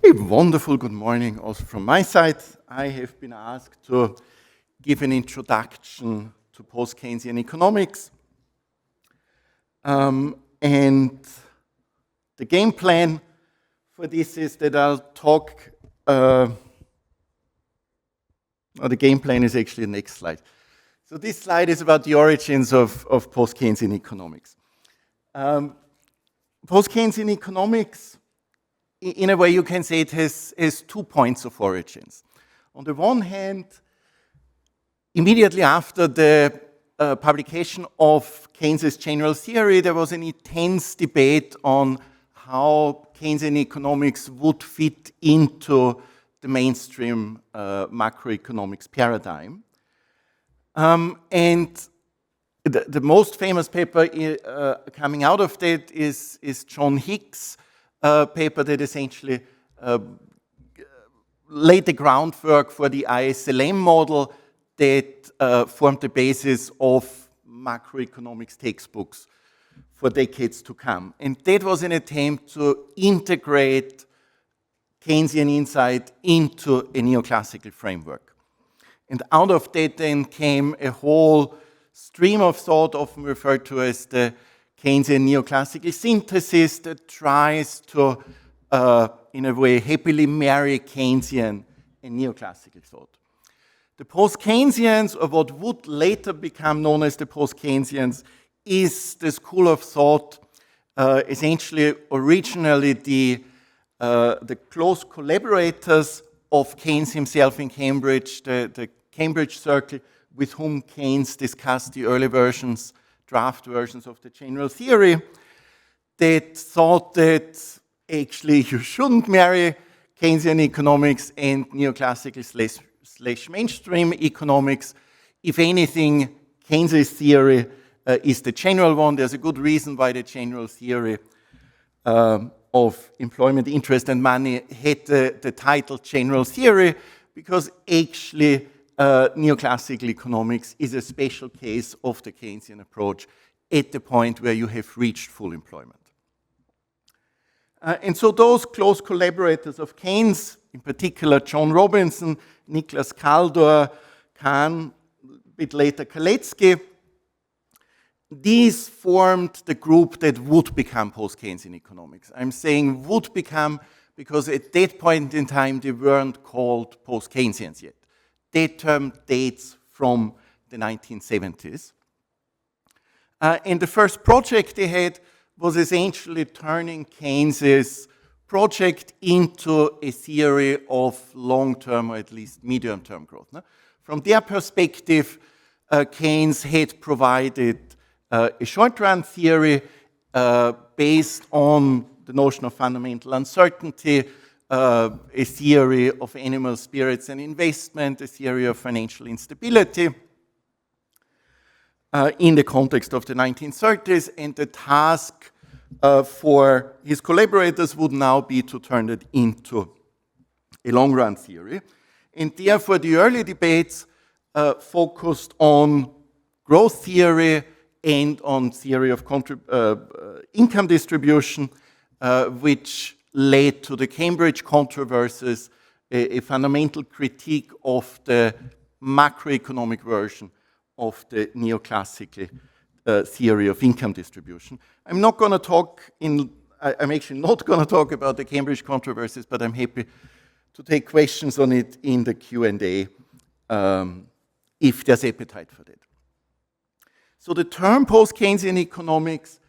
A wonderful good morning also from my side. I have been asked to give an introduction to post-Keynesian economics. And the game plan for this is that I'll talk, the game plan is actually the next slide. So this slide is about the origins of post-Keynesian economics. Post-Keynesian economics, in a way you can say it has 2 points of origins. On the one hand, immediately after the publication of Keynes's general theory, there was an intense debate on how Keynesian economics would fit into the mainstream macroeconomics paradigm. And the most famous paper coming out of that is John Hicks' paper that essentially laid the groundwork for the ISLM model that formed the basis of macroeconomics textbooks for decades to come. And that was an attempt to integrate Keynesian insight into a neoclassical framework. And out of that then came a whole stream of thought, often referred to as the Keynesian neoclassical synthesis, that tries to, in a way, happily marry Keynesian and neoclassical thought. The post-Keynesians, or what would later become known as the post-Keynesians, is the school of thought, essentially originally the close collaborators of Keynes himself in Cambridge, the Cambridge Circle, with whom Keynes discussed the early versions, draft versions of the general theory, that thought that actually you shouldn't marry Keynesian economics and neoclassical slash mainstream economics. If anything, Keynes's theory is the general one. There's a good reason why the general theory of employment, interest, and money had the title general theory, because actually neoclassical economics is a special case of the Keynesian approach at the point where you have reached full employment. And so those close collaborators of Keynes, in particular John Robinson, Niklas Kaldor, Kahn, a bit later Kalecki, these formed the group that would become post-Keynesian economics. I'm saying would become because at that point in time they weren't called post-Keynesians yet. That term dates from the 1970s. And the first project they had was essentially turning Keynes's project into a theory of long-term, or at least medium-term growth. From their perspective, Keynes had provided a short-run theory based on the notion of fundamental uncertainty, a theory of animal spirits and investment, a theory of financial instability in the context of the 1930s, and the task for his collaborators would now be to turn it into a long-run theory. And therefore, the early debates focused on growth theory and on theory of income distribution, which led to the Cambridge controversies, a fundamental critique of the macroeconomic version of the neoclassical theory of income distribution. I'm actually not going to talk about the Cambridge controversies, but I'm happy to take questions on it in the Q&A if there's appetite for that. So the term post-Keynesian economics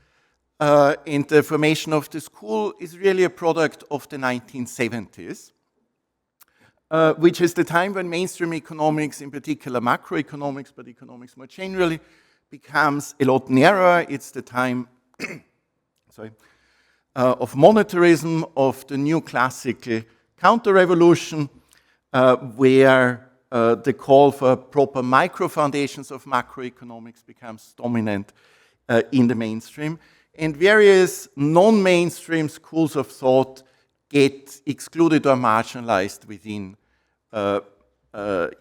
and the formation of the school is really a product of the 1970s, which is the time when mainstream economics, in particular macroeconomics, but economics more generally, becomes a lot narrower. It's the time of monetarism, of the new classical counter-revolution, where the call for proper micro-foundations of macroeconomics becomes dominant in the mainstream. And various non-mainstream schools of thought get excluded or marginalized within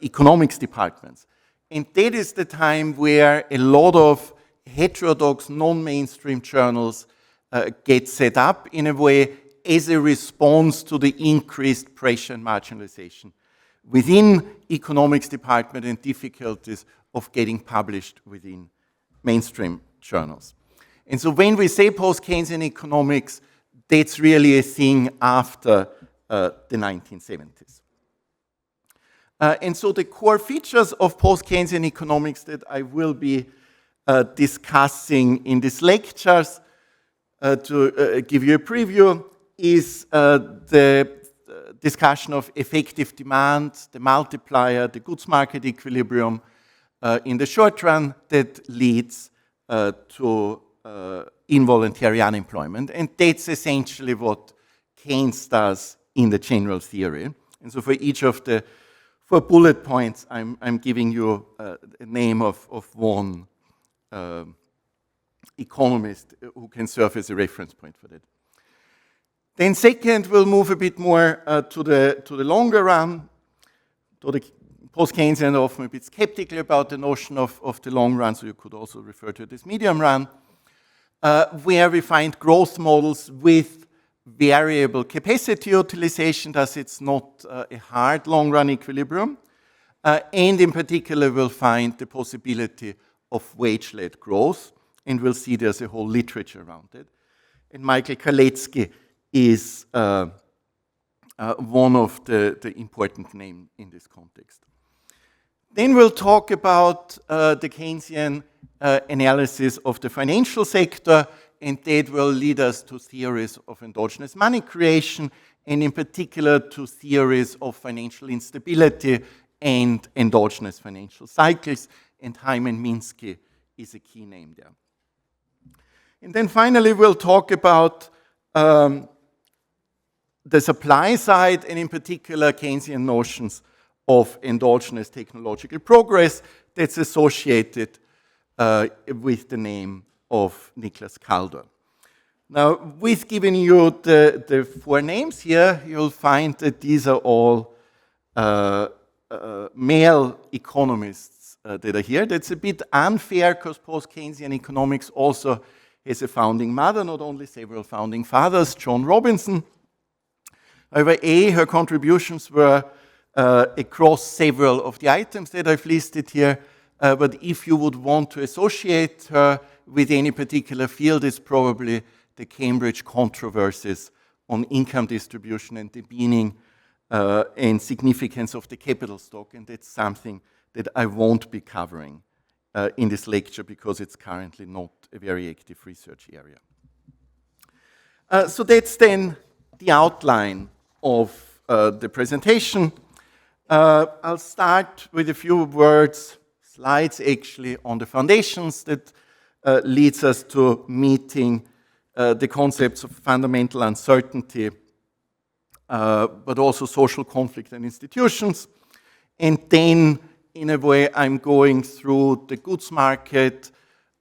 economics departments. And that is the time where a lot of heterodox non-mainstream journals get set up in a way as a response to the increased pressure and marginalization within economics department and difficulties of getting published within mainstream journals. And so when we say post-Keynesian economics, that's really a thing after the 1970s. And so the core features of post-Keynesian economics that I will be discussing in these lectures to give you a preview is the discussion of effective demand, the multiplier, the goods market equilibrium in the short run that leads to involuntary unemployment. And that's essentially what Keynes does in the general theory. And so for each of the 4 bullet points, I'm giving you a name of one economist who can serve as a reference point for that. Then second, we'll move a bit more to the longer run. So the post-Keynesian are often a bit skeptical about the notion of the long run, so you could also refer to it as medium run, where we find growth models with variable capacity utilization, thus it's not a hard long-run equilibrium. And in particular, we'll find the possibility of wage-led growth, and we'll see there's a whole literature around it. And Michael Kalecki is one of the important names in this context. Then we'll talk about the Keynesian analysis of the financial sector, and that will lead us to theories of endogenous money creation, and in particular to theories of financial instability and endogenous financial cycles, and Hyman Minsky is a key name there. And then finally, we'll talk about the supply side, and in particular Keynesian notions of endogenous technological progress that's associated with the name of Niklas Kaldor. Now, with giving you the 4 names here, you'll find that these are all male economists that are here. That's a bit unfair because post-Keynesian economics also has a founding mother, not only several founding fathers, John Robinson. However, her contributions were across several of the items that I've listed here, but if you would want to associate her with any particular field, it's probably the Cambridge controversies on income distribution and the meaning and significance of the capital stock, and that's something that I won't be covering in this lecture because it's currently not a very active research area. So that's then the outline of the presentation. I'll start with a few slides actually on the foundations that leads us to meeting the concepts of fundamental uncertainty, but also social conflict and institutions. And then, in a way, I'm going through the goods market,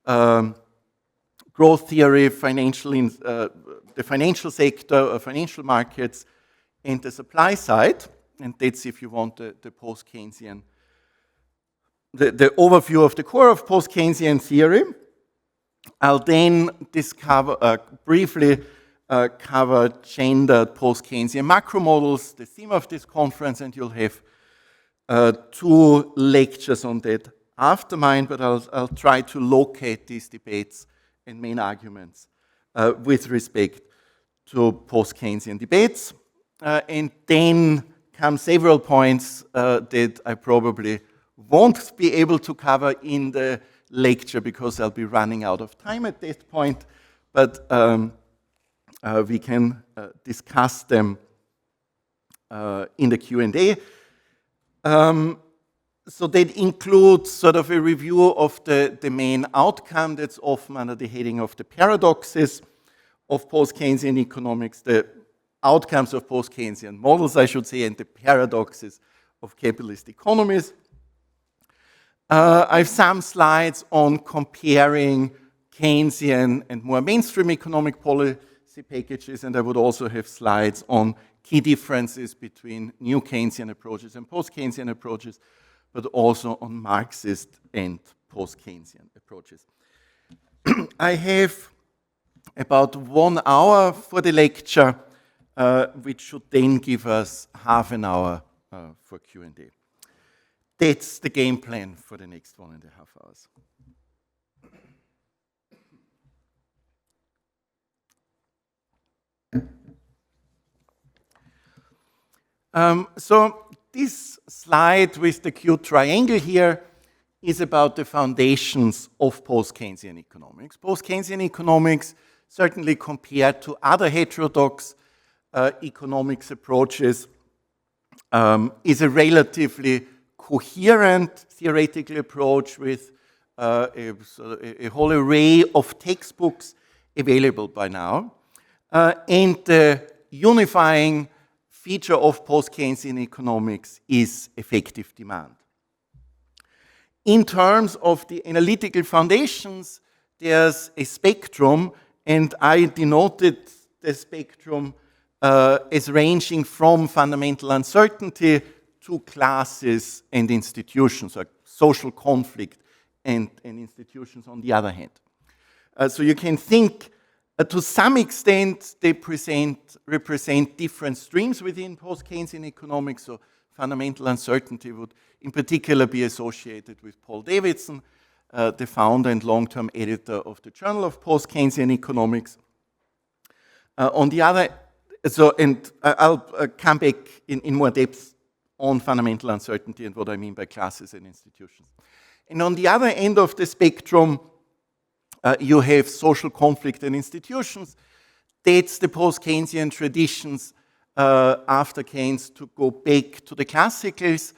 growth theory, the financial sector, financial markets, and the supply side. And that's, if you want, the post-Keynesian, the overview of the core of post-Keynesian theory. I'll then briefly cover gendered post-Keynesian macro models, the theme of this conference, and you'll have 2 lectures on that after mine, but I'll try to locate these debates and main arguments with respect to post-Keynesian debates. And then come several points that I probably won't be able to cover in the lecture because I'll be running out of time at that point, but we can discuss them in the Q&A. So that includes sort of a review of the main outcome that's often under the heading of the paradoxes of post-Keynesian economics, the outcomes of post-Keynesian models, I should say, and the paradoxes of capitalist economies. I have some slides on comparing Keynesian and more mainstream economic policy packages, and I would also have slides on key differences between new Keynesian approaches and post-Keynesian approaches, but also on Marxist and post-Keynesian approaches. I have about 1 hour for the lecture, which should then give us half an hour for Q&A. That's the game plan for the next 1.5 hours. So this slide with the cute triangle here is about the foundations of post-Keynesian economics. Post-Keynesian economics, certainly compared to other heterodox economics approaches, is a relatively coherent theoretical approach with a whole array of textbooks available by now. And the unifying feature of post-Keynesian economics is effective demand. In terms of the analytical foundations, there's a spectrum, and I denoted the spectrum as ranging from fundamental uncertainty to classes and institutions, or social conflict and institutions on the other hand. So you can think, to some extent, they represent different streams within post-Keynesian economics. So fundamental uncertainty would in particular be associated with Paul Davidson, the founder and long-term editor of the Journal of Post-Keynesian Economics. On the other, and I'll come back in more depth on fundamental uncertainty and what I mean by classes and institutions. And on the other end of the spectrum, you have social conflict and institutions. That's the post-Keynesian traditions after Keynes to go back to the classicals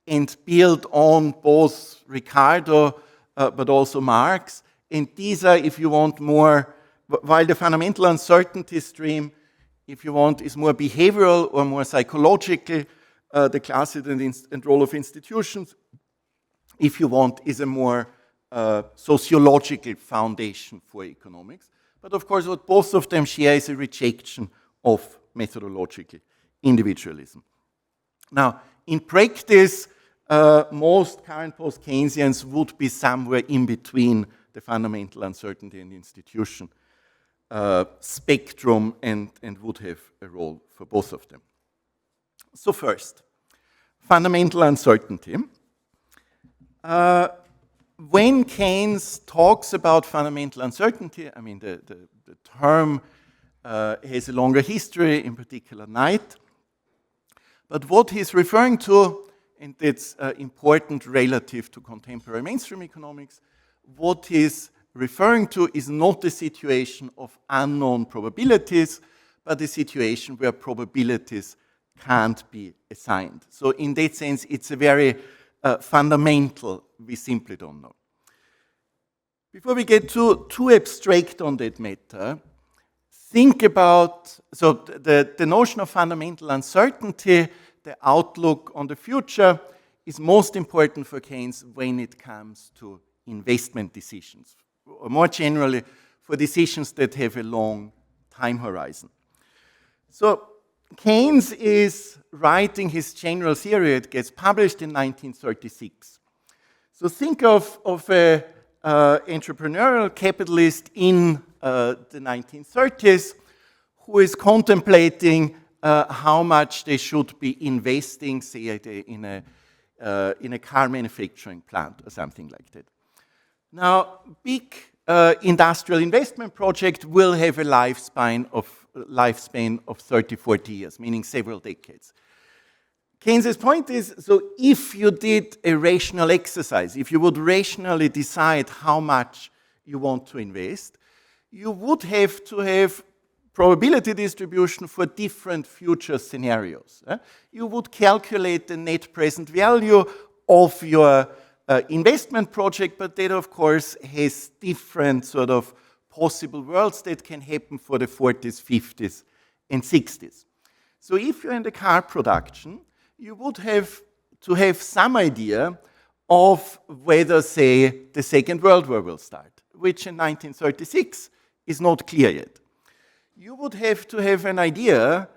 and build on both Ricardo but also Marx. And these are, if you want, more, while the fundamental uncertainty stream, if you want, is more behavioral or more psychological, the classes and role of institutions, if you want, is a more sociological foundation for economics. But of course, what both of them share is a rejection of methodological individualism. Now, in practice, most current post-Keynesians would be somewhere in between the fundamental uncertainty and institution spectrum and would have a role for both of them. So first, fundamental uncertainty. When Keynes talks about fundamental uncertainty, I mean, the term has a longer history, in particular Knight. But what he's referring to, and that's important relative to contemporary mainstream economics, what he's referring to is not the situation of unknown probabilities, but the situation where probabilities can't be assigned. So in that sense, it's a very fundamental, we simply don't know. Before we get too abstract on that matter, think about, so the notion of fundamental uncertainty, the outlook on the future, is most important for Keynes when it comes to investment decisions, or more generally, for decisions that have a long time horizon. So Keynes is writing his general theory. It gets published in 1936. So think of an entrepreneurial capitalist in the 1930s who is contemplating how much they should be investing, say, in a car manufacturing plant or something like that. Now, big industrial investment project will have a lifespan of 30, 40 years, meaning several decades. Keynes's point is, so if you did a rational exercise, if you would rationally decide how much you want to invest, you would have to have probability distribution for different future scenarios. You would calculate the net present value of your investment project, but that, of course, has different sort of possible worlds that can happen for the 40s, 50s, and 60s. So if you're in the car production, you would have to have some idea of whether, say, the Second World War will start, which in 1936 is not clear yet. You would have to have an idea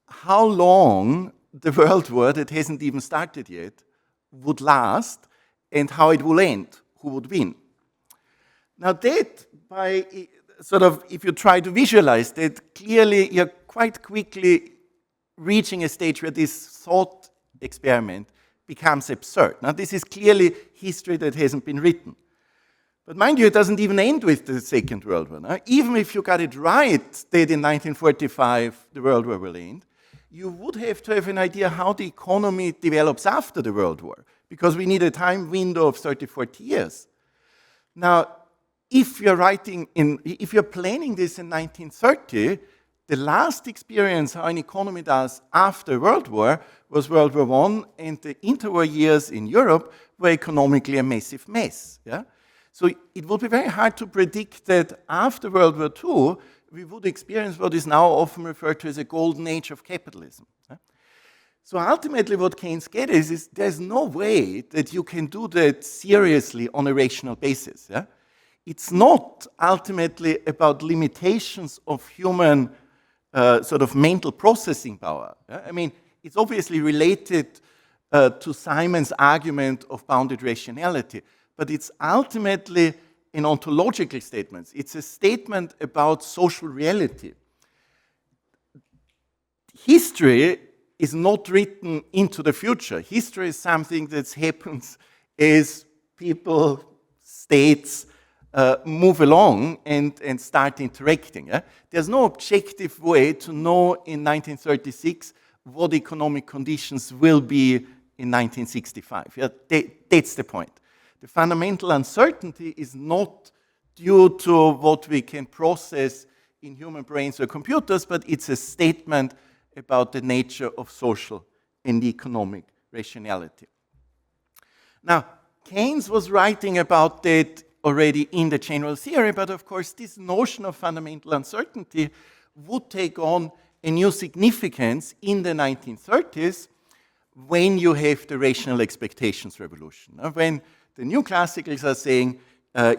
how long the World War that hasn't even started yet would last and how it will end, who would win. Now that, by sort of, if you try to visualize that, clearly you're quite quickly reaching a stage where this thought experiment becomes absurd. Now, this is clearly history that hasn't been written. But mind you, it doesn't even end with the Second World War. Now, even if you got it right that in 1945 the World War will end, you would have to have an idea how the economy develops after the World War, because we need a time window of 30, 40 years. Now, if you're planning this in 1930, the last experience how an economy does after World War was World War I, and the interwar years in Europe were economically a massive mess. Yeah? So it would be very hard to predict that after World War II, we would experience what is now often referred to as a golden age of capitalism. Yeah? So ultimately what Keynes gets is there's no way that you can do that seriously on a rational basis. Yeah? It's not ultimately about limitations of human sort of mental processing power. Yeah? I mean, it's obviously related to Simon's argument of bounded rationality, but it's ultimately an ontological statement. It's a statement about social reality. History is not written into the future. History is something that happens as people, states, move along and start interacting. Yeah? There's no objective way to know in 1936 what economic conditions will be in 1965. Yeah? That's the point. The fundamental uncertainty is not due to what we can process in human brains or computers, but it's a statement about the nature of social and economic rationality. Now, Keynes was writing about that already in the general theory, but of course this notion of fundamental uncertainty would take on a new significance in the 1930s when you have the rational expectations revolution. When the new classicals are saying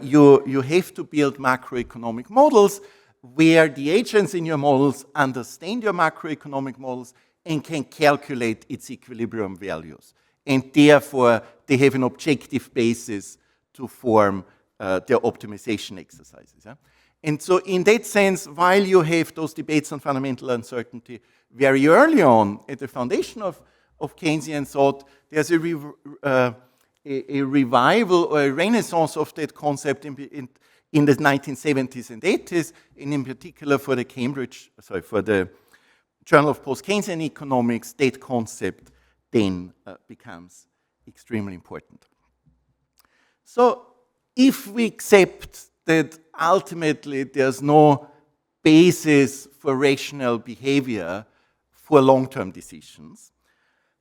you have to build macroeconomic models where the agents in your models understand your macroeconomic models and can calculate its equilibrium values. And therefore, they have an objective basis to form their optimization exercises. Yeah? And so in that sense, while you have those debates on fundamental uncertainty very early on at the foundation of Keynesian thought, there's a revival or a renaissance of that concept in the 1970s and 80s, and in particular for the Journal of Post-Keynesian Economics, that concept then becomes extremely important. So if we accept that ultimately there's no basis for rational behavior for long-term decisions,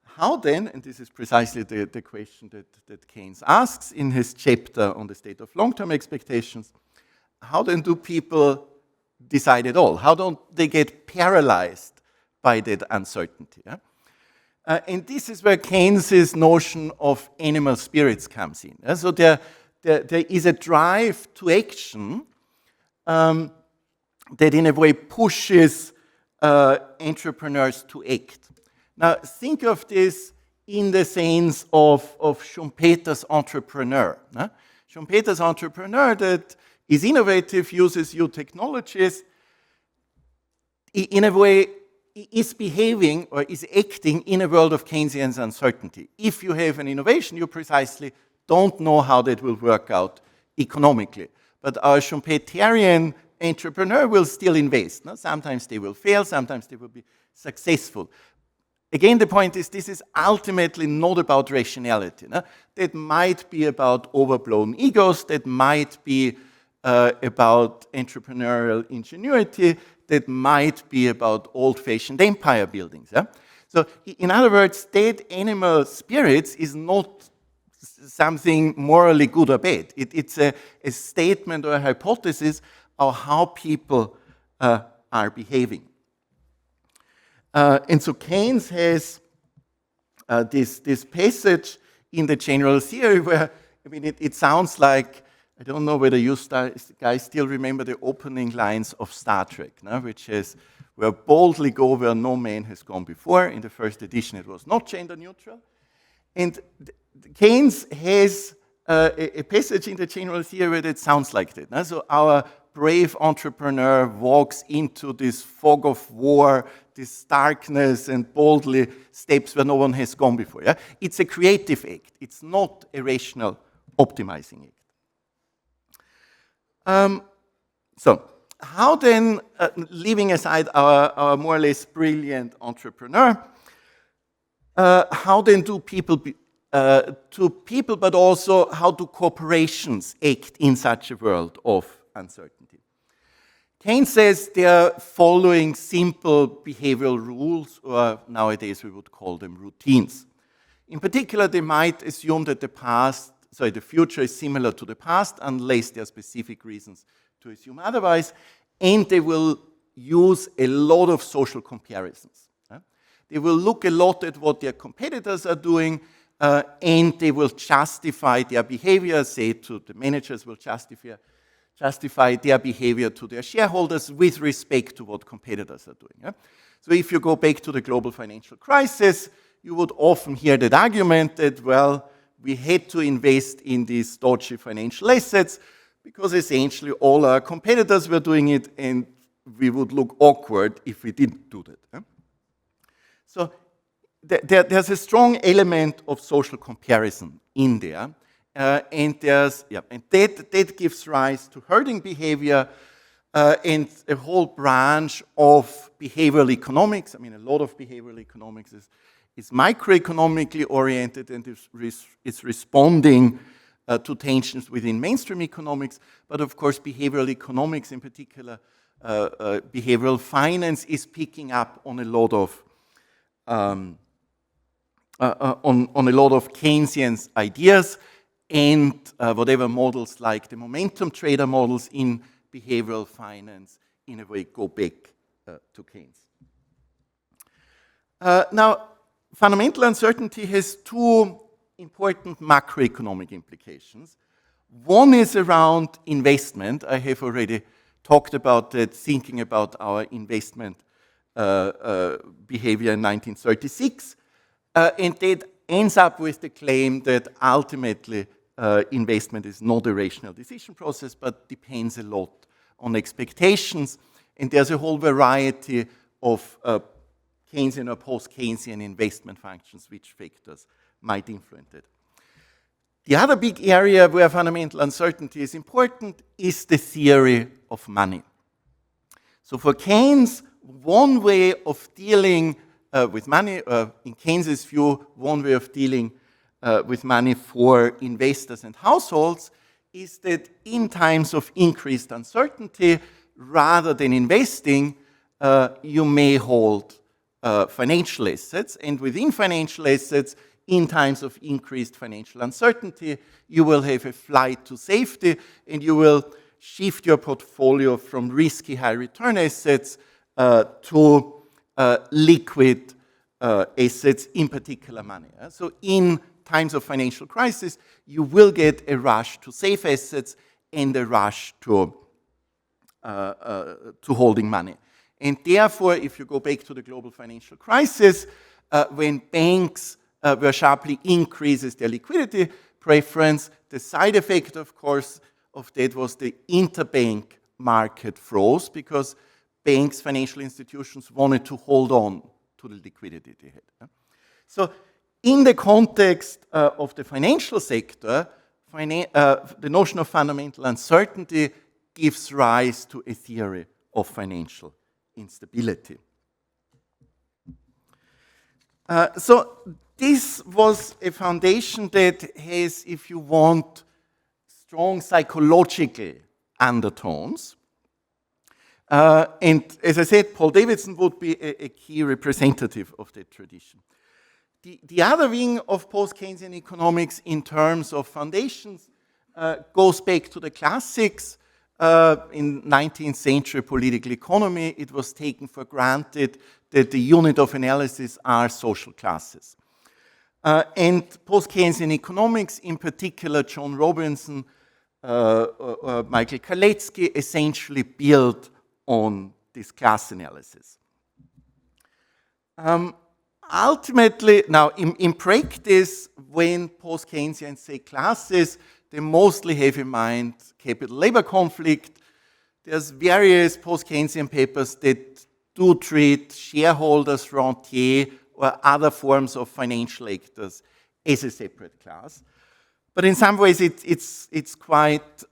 how then, and this is precisely the question that Keynes asks in his chapter on the state of long-term expectations, how then do people decide at all? How don't they get paralyzed by that uncertainty? Yeah? And this is where Keynes's notion of animal spirits comes in. Yeah? So there is a drive to action that in a way pushes entrepreneurs to act. Now, think of this in the sense of Schumpeter's entrepreneur. Schumpeter's entrepreneur that is innovative, uses new technologies, in a way is behaving or is acting in a world of Keynesian uncertainty. If you have an innovation, you precisely don't know how that will work out economically. But our Schumpeterian entrepreneur will still invest. Sometimes they will fail, sometimes they will be successful. Again, the point is this is ultimately not about rationality. That might be about overblown egos, that might be about entrepreneurial ingenuity, that might be about old-fashioned empire buildings. Yeah? So in other words, that animal spirits is not something morally good or bad. It's a statement or a hypothesis of how people are behaving. And so Keynes has this passage in the general theory where, I mean, it sounds like, I don't know whether you guys still remember the opening lines of Star Trek, which is, where boldly go where no man has gone before. In the first edition, it was not gender neutral. And Keynes has a passage in the general theory that sounds like that. So our brave entrepreneur walks into this fog of war, this darkness, and boldly steps where no one has gone before. Yeah? It's a creative act. It's not a rational optimizing act. So how then, leaving aside our more or less brilliant entrepreneur, how then do people, but also how do corporations act in such a world of uncertainty? Keynes says they are following simple behavioral rules, or nowadays we would call them routines. In particular, they might assume that the future is similar to the past, unless there are specific reasons to assume otherwise, and they will use a lot of social comparisons. They will look a lot at what their competitors are doing, and they will justify their behavior, say to the managers will justify their behavior to their shareholders with respect to what competitors are doing. So if you go back to the global financial crisis, you would often hear that argument that, well, we had to invest in these dodgy financial assets because essentially all our competitors were doing it, and we would look awkward if we didn't do that. So there's a strong element of social comparison in there, and that gives rise to herding behavior and a whole branch of behavioral economics. I mean, a lot of behavioral economics is microeconomically oriented and is responding to tensions within mainstream economics, but of course behavioral economics, in particular behavioral finance, is picking up on a lot of Keynesian ideas, and whatever models like the momentum trader models in behavioral finance in a way go back to Keynes. Now, fundamental uncertainty has two important macroeconomic implications. One is around investment. I have already talked about that, thinking about our investment behavior in 1936, and that ends up with the claim that ultimately investment is not a rational decision process, but depends a lot on expectations, and there's a whole variety of Keynesian or post-Keynesian investment functions which factors might influence it. The other big area where fundamental uncertainty is important is the theory of money. So for Keynes, one way of dealing with money, in Keynes's view, one way of dealing with money for investors and households is that in times of increased uncertainty, rather than investing, you may hold financial assets, and within financial assets, in times of increased financial uncertainty, you will have a flight to safety, and you will shift your portfolio from risky high return assets to liquid assets, in particular money. So in times of financial crisis, you will get a rush to safe assets and a rush to holding money. And therefore, if you go back to the global financial crisis, when banks were sharply increases their liquidity preference, the side effect, of course, of that was the interbank market froze because banks, financial institutions wanted to hold on to the liquidity they had. So in the context of the financial sector, the notion of fundamental uncertainty gives rise to a theory of financial instability. So this was a foundation that has, if you want, strong psychological undertones. And as I said, Paul Davidson would be a key representative of that tradition. The other wing of post-Keynesian economics in terms of foundations goes back to the classics. In 19th century political economy, it was taken for granted that the unit of analysis are social classes. And post-Keynesian economics, in particular John Robinson or Michael Kalecki, essentially built on this class analysis. Ultimately, now in practice, when post-Keynesians say classes, they mostly have in mind capital-labor conflict. there's various post-Keynesian papers that do treat shareholders, rentiers, or other forms of financial actors as a separate class. But in some ways, it's quite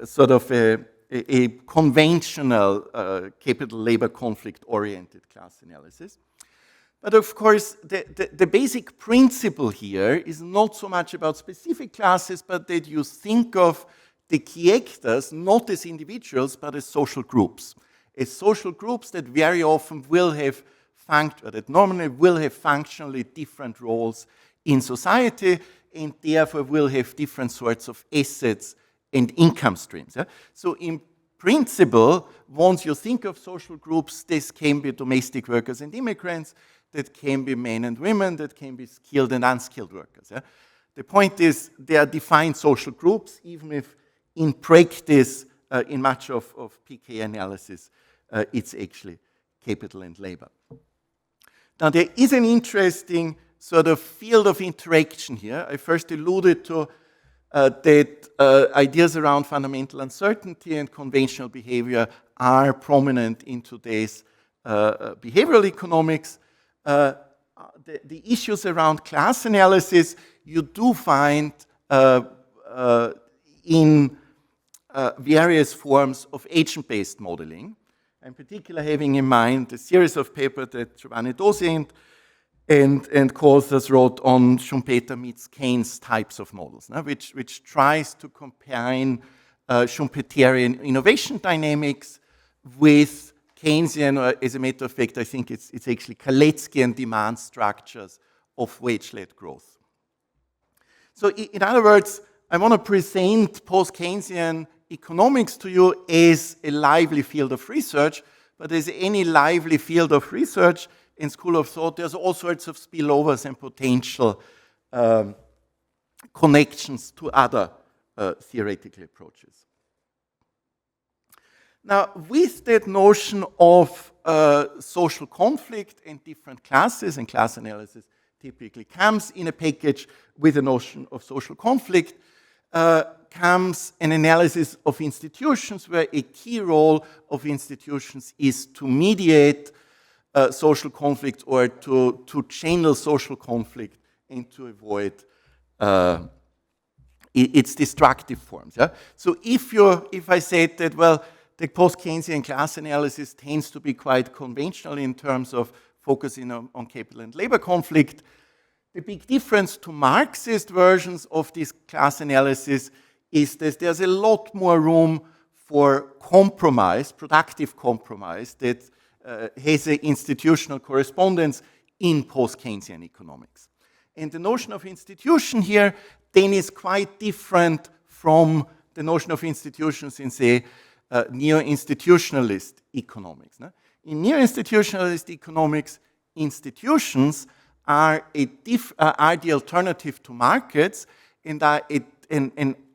sort of a conventional capital-labor conflict-oriented class analysis. But of course, the basic principle here is not so much about specific classes, but that you think of the key actors not as individuals, but as social groups. As social groups that very often will have that normally will have functionally different roles in society, and therefore will have different sorts of assets and income streams. Yeah? So in principle, once you think of social groups, this can be domestic workers and immigrants, that can be men and women, that can be skilled and unskilled workers. Yeah? The point is, they are defined social groups, even if in practice, in much of PK analysis, it's actually capital and labor. Now, there is an interesting sort of field of interaction here. I first alluded to that ideas around fundamental uncertainty and conventional behavior are prominent in today's behavioral economics. The issues around class analysis you do find in various forms of agent-based modeling. In particular, having in mind the series of papers that Giovanni Dosi and co-authors wrote on Schumpeter meets Keynes types of models, which tries to combine Schumpeterian innovation dynamics with Keynesian, or as a matter of fact, I think it's actually Kaleckian demand structures of wage-led growth. So in other words, I want to present post-Keynesian economics to you as a lively field of research, but as any lively field of research in school of thought, there's all sorts of spillovers and potential connections to other theoretical approaches. Now, with that notion of social conflict and different classes, and class analysis typically comes in a package with a notion of social conflict, comes an analysis of institutions where a key role of institutions is to mediate social conflict or to channel social conflict and to avoid its destructive forms. Yeah? So if I said that, well, the post-Keynesian class analysis tends to be quite conventional in terms of focusing on capital and labor conflict, the big difference to Marxist versions of this class analysis is that there's a lot more room for compromise, productive compromise, that has an institutional correspondence in post-Keynesian economics. And the notion of institution here then is quite different from the notion of institutions in, say, neo-institutionalist economics. In neo-institutionalist economics, institutions are the alternative to markets and are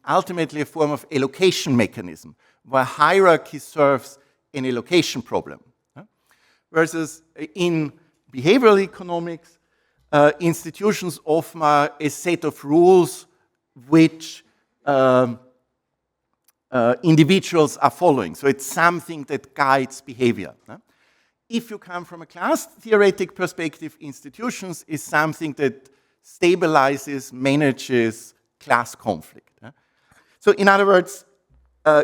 ultimately a form of allocation mechanism, where hierarchy serves an allocation problem. Versus in behavioral economics, institutions offer a set of rules which individuals are following. So it's something that guides behavior. If you come from a class theoretic perspective, institutions is something that stabilizes, manages class conflict. So in other words,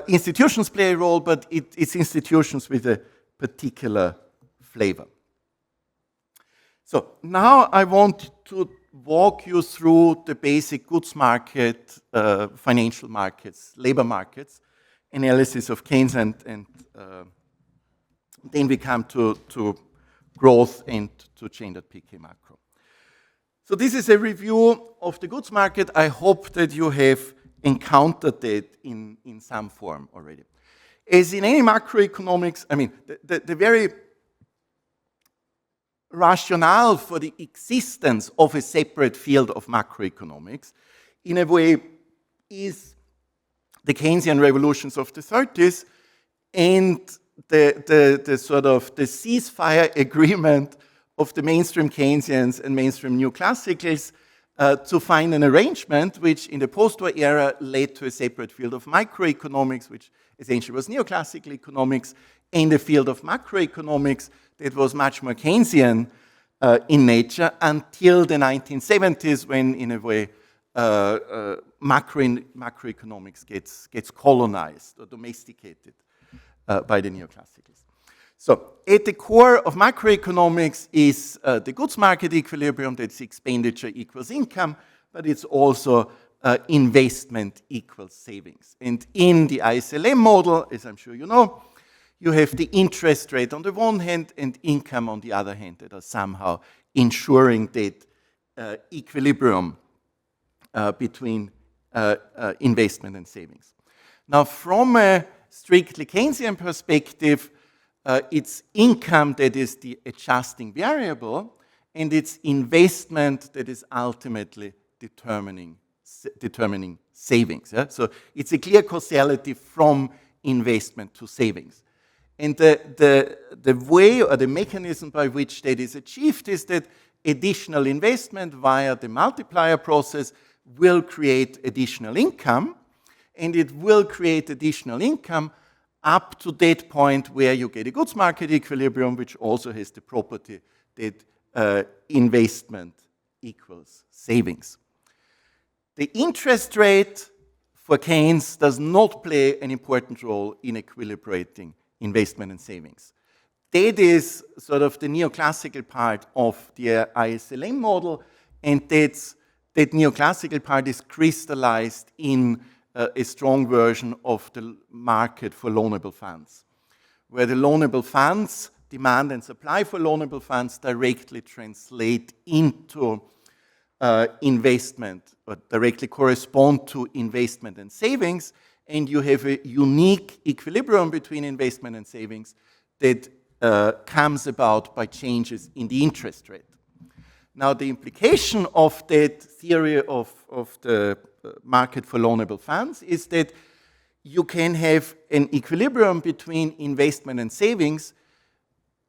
institutions play a role, but it's institutions with a particular flavor. So now I want to walk you through the basic goods market, financial markets, labor markets, analysis of Keynes, and then we come to growth and to gendered PK macro. So this is a review of the goods market. I hope that you have encountered it in some form already. As in any macroeconomics, I mean, the very rationale for the existence of a separate field of macroeconomics, in a way, is the Keynesian revolutions of the 30s and the sort of the ceasefire agreement of the mainstream Keynesians and mainstream new classicals to find an arrangement which in the post-war era led to a separate field of microeconomics, which essentially was neoclassical economics. In the field of macroeconomics, that was much more Keynesian in nature until the 1970s, when, in a way, macroeconomics gets colonized or domesticated by the neoclassicals. So, at the core of macroeconomics is the goods market equilibrium, that's expenditure equals income, but it's also investment equals savings. And in the ISLM model, as I'm sure you know, you have the interest rate on the one hand and income on the other hand that are somehow ensuring that equilibrium between investment and savings. Now, from a strictly Keynesian perspective, it's income that is the adjusting variable, and it's investment that is ultimately determining savings. Yeah? So it's a clear causality from investment to savings. And the way or the mechanism by which that is achieved is that additional investment via the multiplier process will create additional income, and it will create additional income up to that point where you get a goods market equilibrium, which also has the property that investment equals savings. The interest rate for Keynes does not play an important role in equilibrating investment and savings. That is sort of the neoclassical part of the ISLM model, and that neoclassical part is crystallized in a strong version of the market for loanable funds, where the loanable funds, demand and supply for loanable funds directly translate into investment, or directly correspond to investment and savings, and you have a unique equilibrium between investment and savings that comes about by changes in the interest rate. Now, the implication of that theory of the market for loanable funds is that you can have an equilibrium between investment and savings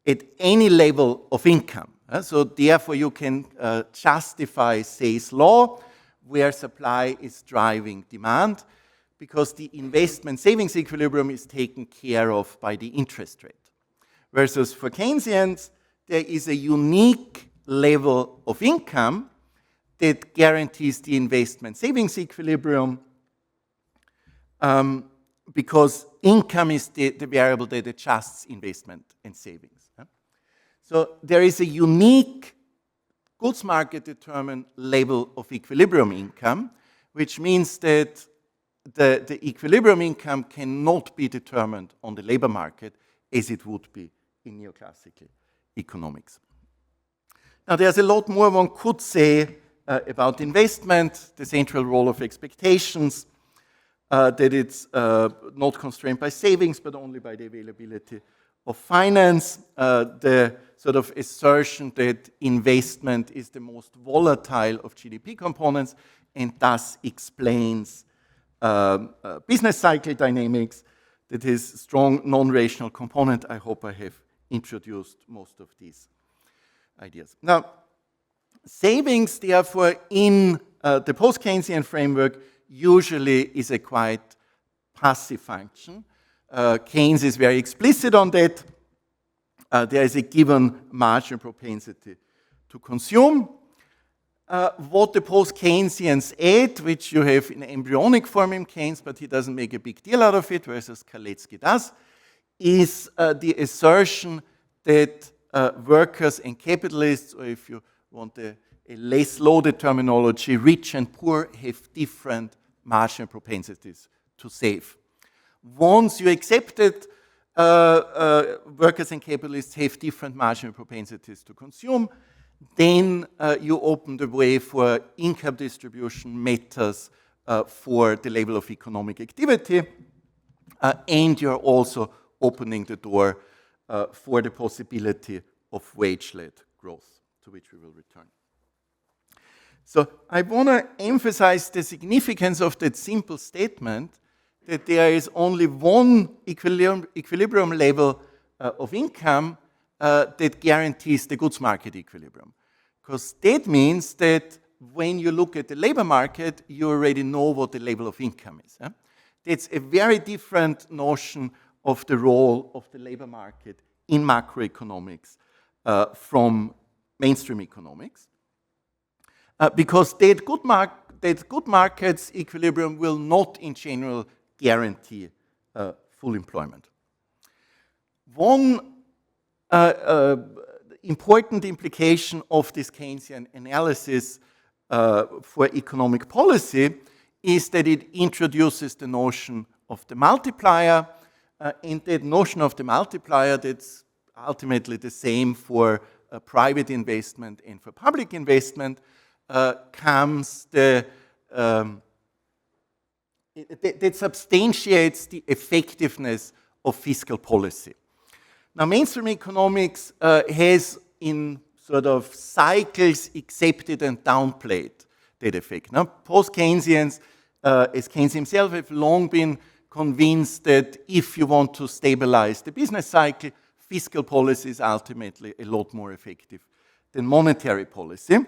at any level of income. So therefore, you can justify Say's law, where supply is driving demand, because the investment-savings equilibrium is taken care of by the interest rate. Versus for Keynesians, there is a unique level of income that guarantees the investment-savings equilibrium, because income is the variable that adjusts investment and savings. So there is a unique goods market determined level of equilibrium income, which means that the equilibrium income cannot be determined on the labor market as it would be in neoclassical economics. Now, there's a lot more one could say about investment, the central role of expectations, that it's not constrained by savings, but only by the availability of finance, the sort of assertion that investment is the most volatile of GDP components and thus explains business cycle dynamics, that is strong non-rational component. I hope I have introduced most of these ideas. Now, savings, therefore, in the post-Keynesian framework usually is a quite passive function. Keynes is very explicit on that. There is a given marginal propensity to consume. What the post-Keynesians add, which you have in embryonic form in Keynes, but he doesn't make a big deal out of it, whereas Kalecki does, is the assertion that workers and capitalists, or if you want a less loaded terminology, rich and poor, have different marginal propensities to save. Once you accept that workers and capitalists have different marginal propensities to consume, then you open the way for income distribution matters for the level of economic activity, and you're also opening the door for the possibility of wage-led growth, to which we will return. So I want to emphasize the significance of that simple statement that there is only one equilibrium level of income that guarantees the goods market equilibrium. Because that means that when you look at the labor market, you already know what the level of income is. That's a very different notion of the role of the labor market in macroeconomics from mainstream economics. Because that good markets equilibrium will not in general guarantee full employment. One important implication of this Keynesian analysis for economic policy is that it introduces the notion of the multiplier, and that notion of the multiplier that's ultimately the same for private investment and for public investment comes that substantiates the effectiveness of fiscal policy. Now, mainstream economics has in sort of cycles accepted and downplayed that effect. Now, post-Keynesians, as Keynes himself, have long been convinced that if you want to stabilize the business cycle, fiscal policy is ultimately a lot more effective than monetary policy.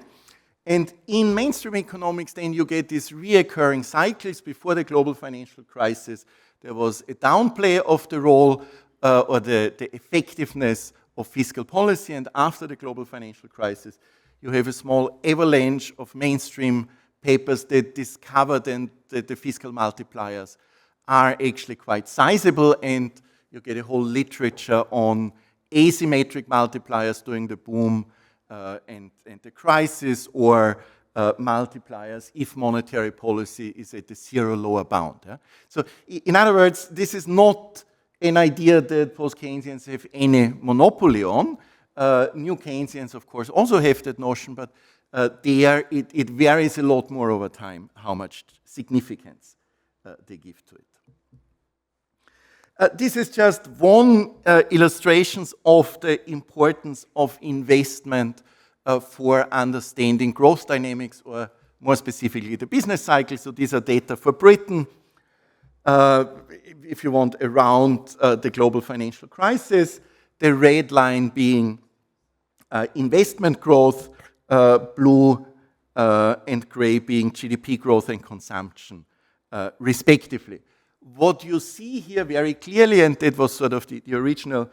And in mainstream economics, then you get these reoccurring cycles. Before the global financial crisis, there was a downplay of the role or the effectiveness of fiscal policy, and after the global financial crisis, you have a small avalanche of mainstream papers that discover then that the fiscal multipliers are actually quite sizable, and you get a whole literature on asymmetric multipliers during the boom and the crisis, or multipliers if monetary policy is at the zero lower bound. Yeah? So in other words, this is not an idea that post-Keynesians have any monopoly on. New Keynesians, of course, also have that notion, but there it varies a lot more over time how much significance they give to it. This is just one illustration of the importance of investment for understanding growth dynamics, or more specifically the business cycle. So these are data for Britain, if you want, around the global financial crisis. The red line being investment growth, blue and gray being GDP growth and consumption, respectively. What you see here very clearly, and that was sort of the original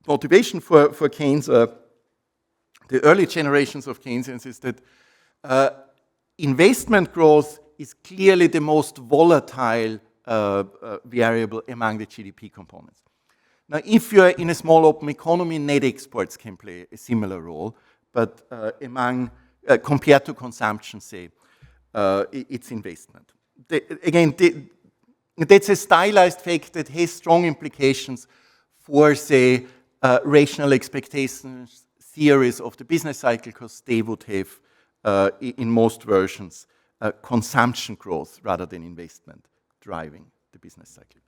motivation for Keynes, the early generations of Keynesians, is that investment growth is clearly the most volatile variable among the GDP components. Now, if you're in a small open economy, net exports can play a similar role, but compared to consumption, say, it's investment. That's a stylized fact that has strong implications for, say, rational expectations theories of the business cycle, because they would have, in most versions, consumption growth rather than investment driving the business cycle.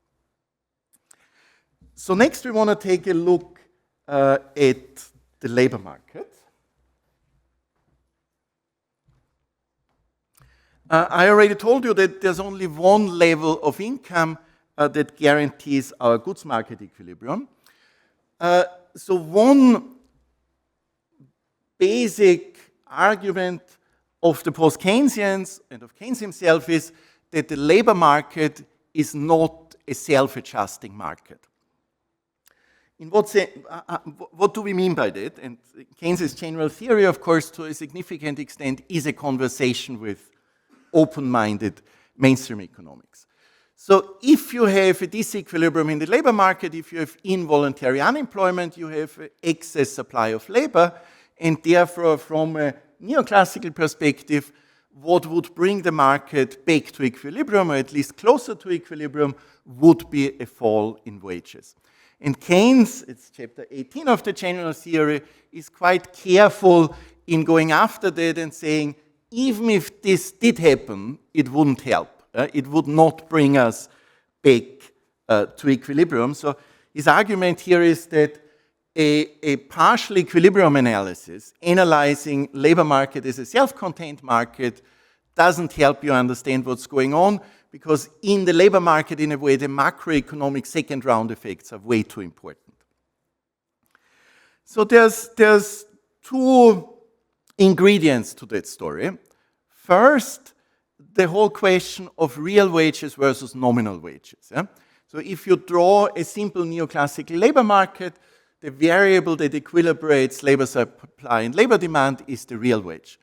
So next we want to take a look at the labor market. I already told you that there's only one level of income that guarantees our goods market equilibrium. So one basic argument of the post-Keynesians and of Keynes himself is that the labor market is not a self-adjusting market. In what do we mean by that? And Keynes' general theory, of course, to a significant extent, is a conversation with open-minded mainstream economics. So if you have a disequilibrium in the labor market, if you have involuntary unemployment, you have excess supply of labor, and therefore from a neoclassical perspective, what would bring the market back to equilibrium, or at least closer to equilibrium, would be a fall in wages. And Keynes, it's chapter 18 of the general theory, is quite careful in going after that and saying, even if this did happen, it wouldn't help. It would not bring us back to equilibrium. So his argument here is that a partial equilibrium analysis, analyzing labor market as a self-contained market, doesn't help you understand what's going on, because in the labor market, in a way, the macroeconomic second round effects are way too important. So there's two ingredients to that story. First, the whole question of real wages versus nominal wages. Yeah? So if you draw a simple neoclassical labor market, the variable that equilibrates labor supply and labor demand is the real wage.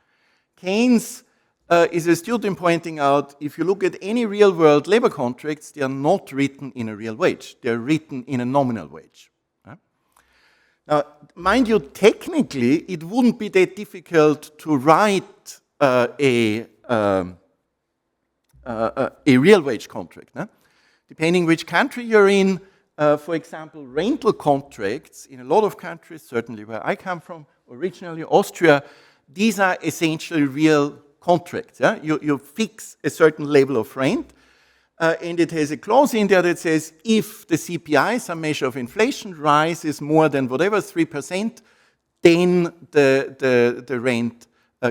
Keynes is astute in pointing out, if you look at any real-world labor contracts, they are not written in a real wage. They are written in a nominal wage. Now, mind you, technically, it wouldn't be that difficult to write a real wage contract. Depending which country you're in, for example, rental contracts in a lot of countries, certainly where I come from, originally Austria, these are essentially real contracts. Yeah? You fix a certain level of rent, and it has a clause in there that says if the CPI, some measure of inflation, rises more than whatever, 3%, then the rent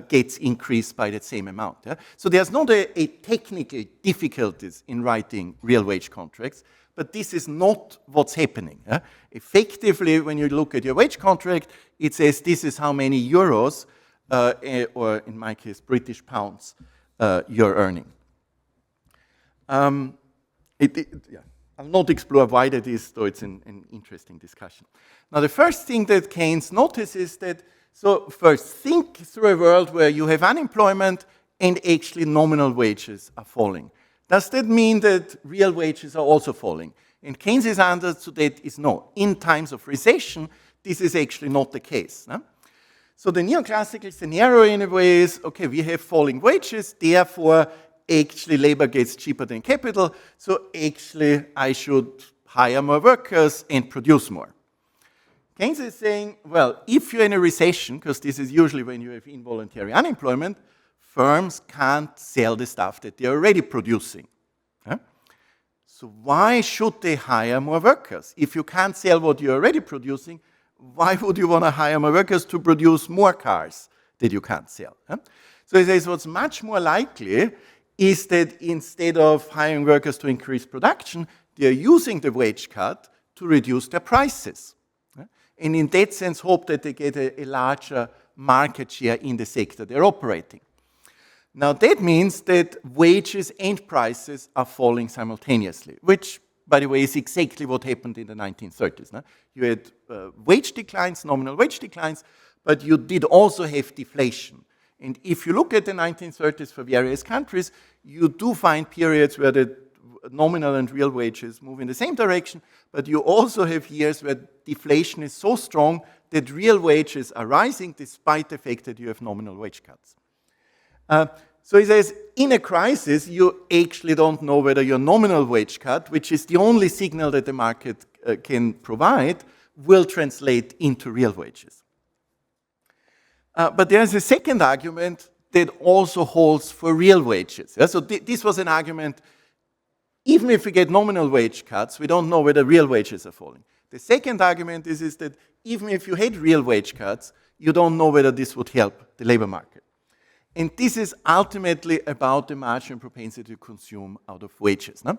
gets increased by that same amount. Yeah? So there's not a technical difficulties in writing real wage contracts, but this is not what's happening. Yeah? Effectively, when you look at your wage contract, it says this is how many euros, or in my case, British pounds, you're earning. I'll not explore why that is, though it's an interesting discussion. Now, the first thing that Keynes notices is that, so first, think through a world where you have unemployment and actually nominal wages are falling. Does that mean that real wages are also falling? And Keynes' answer to that is no. In times of recession, this is actually not the case. No? So the neoclassical scenario in a way is, okay, we have falling wages, therefore actually labor gets cheaper than capital, so actually I should hire more workers and produce more. Keynes is saying, well, if you're in a recession, because this is usually when you have involuntary unemployment, firms can't sell the stuff that they're already producing. Okay? So why should they hire more workers? If you can't sell what you're already producing, why would you want to hire more workers to produce more cars that you can't sell? Huh? So he says what's much more likely is that instead of hiring workers to increase production, they're using the wage cut to reduce their prices. And in that sense, hope that they get a larger market share in the sector they're operating. Now, that means that wages and prices are falling simultaneously, which, by the way, is exactly what happened in the 1930s. No? You had wage declines, nominal wage declines, but you did also have deflation. And if you look at the 1930s for various countries, you do find periods where the nominal and real wages move in the same direction, but you also have years where deflation is so strong that real wages are rising despite the fact that you have nominal wage cuts. So he says, in a crisis, you actually don't know whether your nominal wage cut, which is the only signal that the market can provide, will translate into real wages. But there's a second argument that also holds for real wages. Yeah? So this was an argument, even if we get nominal wage cuts, we don't know whether real wages are falling. The second argument is that even if you had real wage cuts, you don't know whether this would help the labor market. And this is ultimately about the marginal propensity to consume out of wages. No?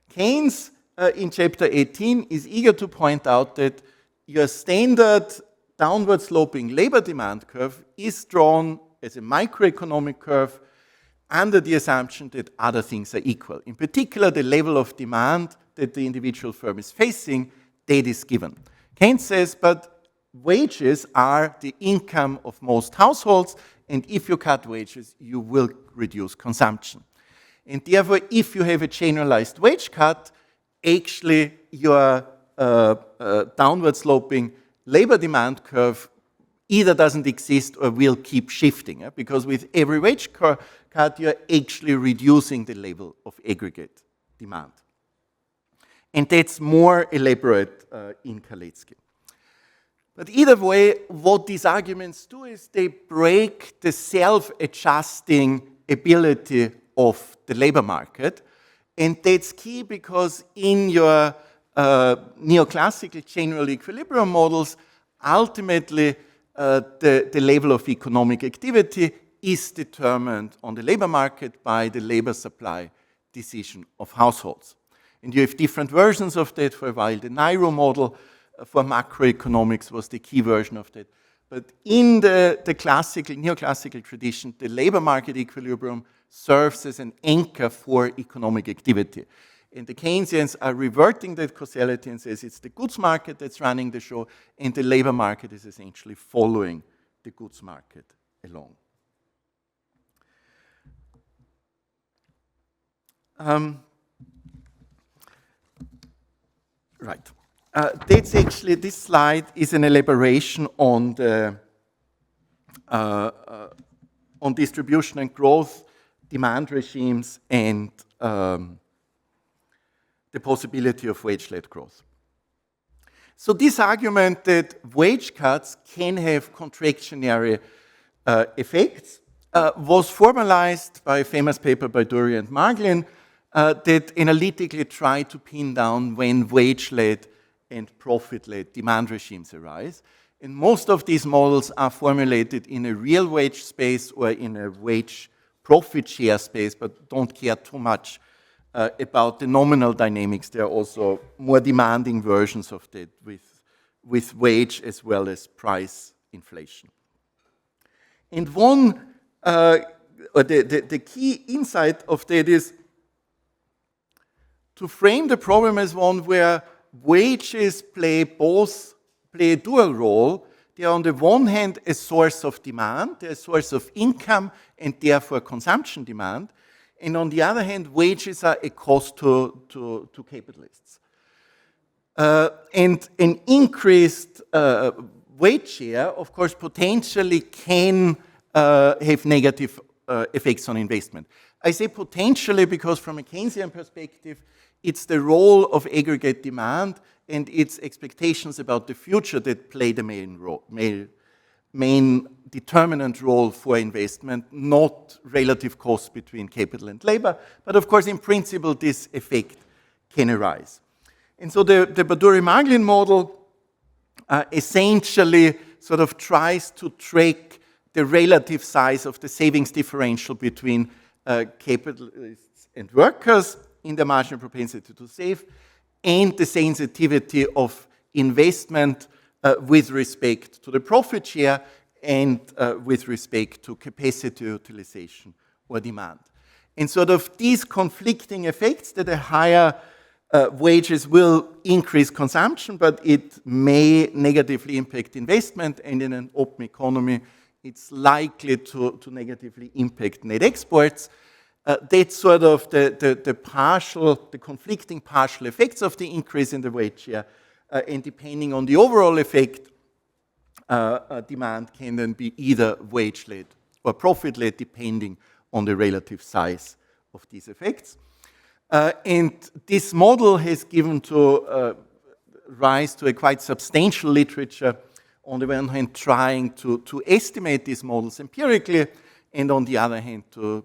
Keynes, in chapter 18, is eager to point out that your standard downward sloping labor demand curve is drawn as a macroeconomic curve under the assumption that other things are equal. In particular, the level of demand that the individual firm is facing, that is given. Keynes says, but wages are the income of most households, and if you cut wages, you will reduce consumption. And therefore, if you have a generalized wage cut, actually your downward sloping labor demand curve either doesn't exist or will keep shifting. Because with every wage cut, you're actually reducing the level of aggregate demand. And that's more elaborate in Kalecki. But either way, what these arguments do is they break the self-adjusting ability of the labor market. And that's key because in your neoclassical general equilibrium models, ultimately the level of economic activity is determined on the labor market by the labor supply decision of households. And you have different versions of that. For a while, the Nairo model for macroeconomics was the key version of that. But in the classical, neoclassical tradition, the labor market equilibrium serves as an anchor for economic activity. And the Keynesians are reverting that causality and says it's the goods market that's running the show, and the labor market is essentially following the goods market along. Right. That's actually, this slide is an elaboration on the on distribution and growth, demand regimes, and the possibility of wage-led growth. So this argument that wage cuts can have contractionary effects was formalized by a famous paper by Dury and Marglin that analytically tried to pin down when wage-led and profit-led demand regimes arise. And most of these models are formulated in a real wage space or in a wage profit share space, but don't care too much about the nominal dynamics. There are also more demanding versions of that with wage as well as price inflation. And the key insight of that is to frame the problem as one where wages play a dual role. They are on the one hand a source of demand, they're a source of income and therefore consumption demand. And on the other hand, wages are a cost to capitalists. And an increased wage share, of course, potentially can have negative effects on investment. I say potentially because from a Keynesian perspective, it's the role of aggregate demand and its expectations about the future that play the main determinant role for investment, not relative costs between capital and labor. But of course, in principle, this effect can arise. And so the Badauri-Marglin model essentially sort of tries to track the relative size of the savings differential between capitalists and workers in the marginal propensity to save, and the sensitivity of investment with respect to the profit share and with respect to capacity utilization or demand. And sort of these conflicting effects that a higher wages will increase consumption, but it may negatively impact investment, and in an open economy, it's likely to negatively impact net exports. That's sort of the conflicting partial effects of the increase in the wage share, and depending on the overall effect, demand can then be either wage-led or profit-led, depending on the relative size of these effects. And this model has given rise to a quite substantial literature, on the one hand trying to estimate these models empirically, and on the other hand to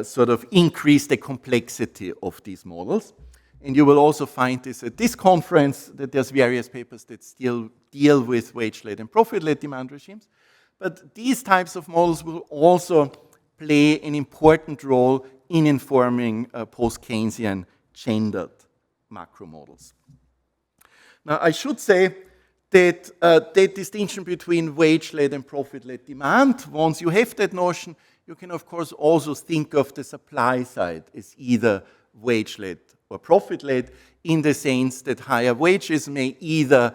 sort of increase the complexity of these models. And you will also find this at this conference, that there's various papers that still deal with wage-led and profit-led demand regimes. But these types of models will also play an important role in informing post-Keynesian gendered macro models. Now, I should say that that distinction between wage-led and profit-led demand, once you have that notion, you can, of course, also think of the supply side as either wage-led or profit-led, in the sense that higher wages may either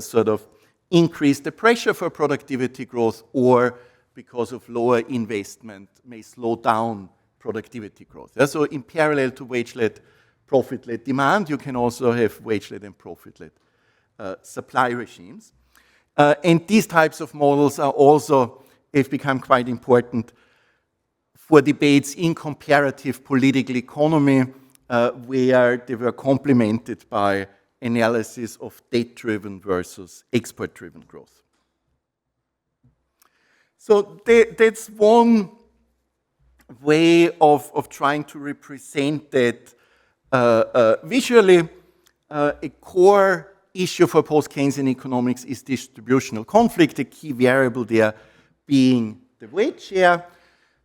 sort of increase the pressure for productivity growth, or because of lower investment may slow down productivity growth. So in parallel to wage-led, profit-led demand, you can also have wage-led and profit-led supply regimes. And these types of models have become quite important for debates in comparative political economy, where they were complemented by analysis of debt-driven versus export-driven growth. So that's one way of trying to represent that visually. A core issue for post-Keynesian economics is distributional conflict, the key variable there being the wage share.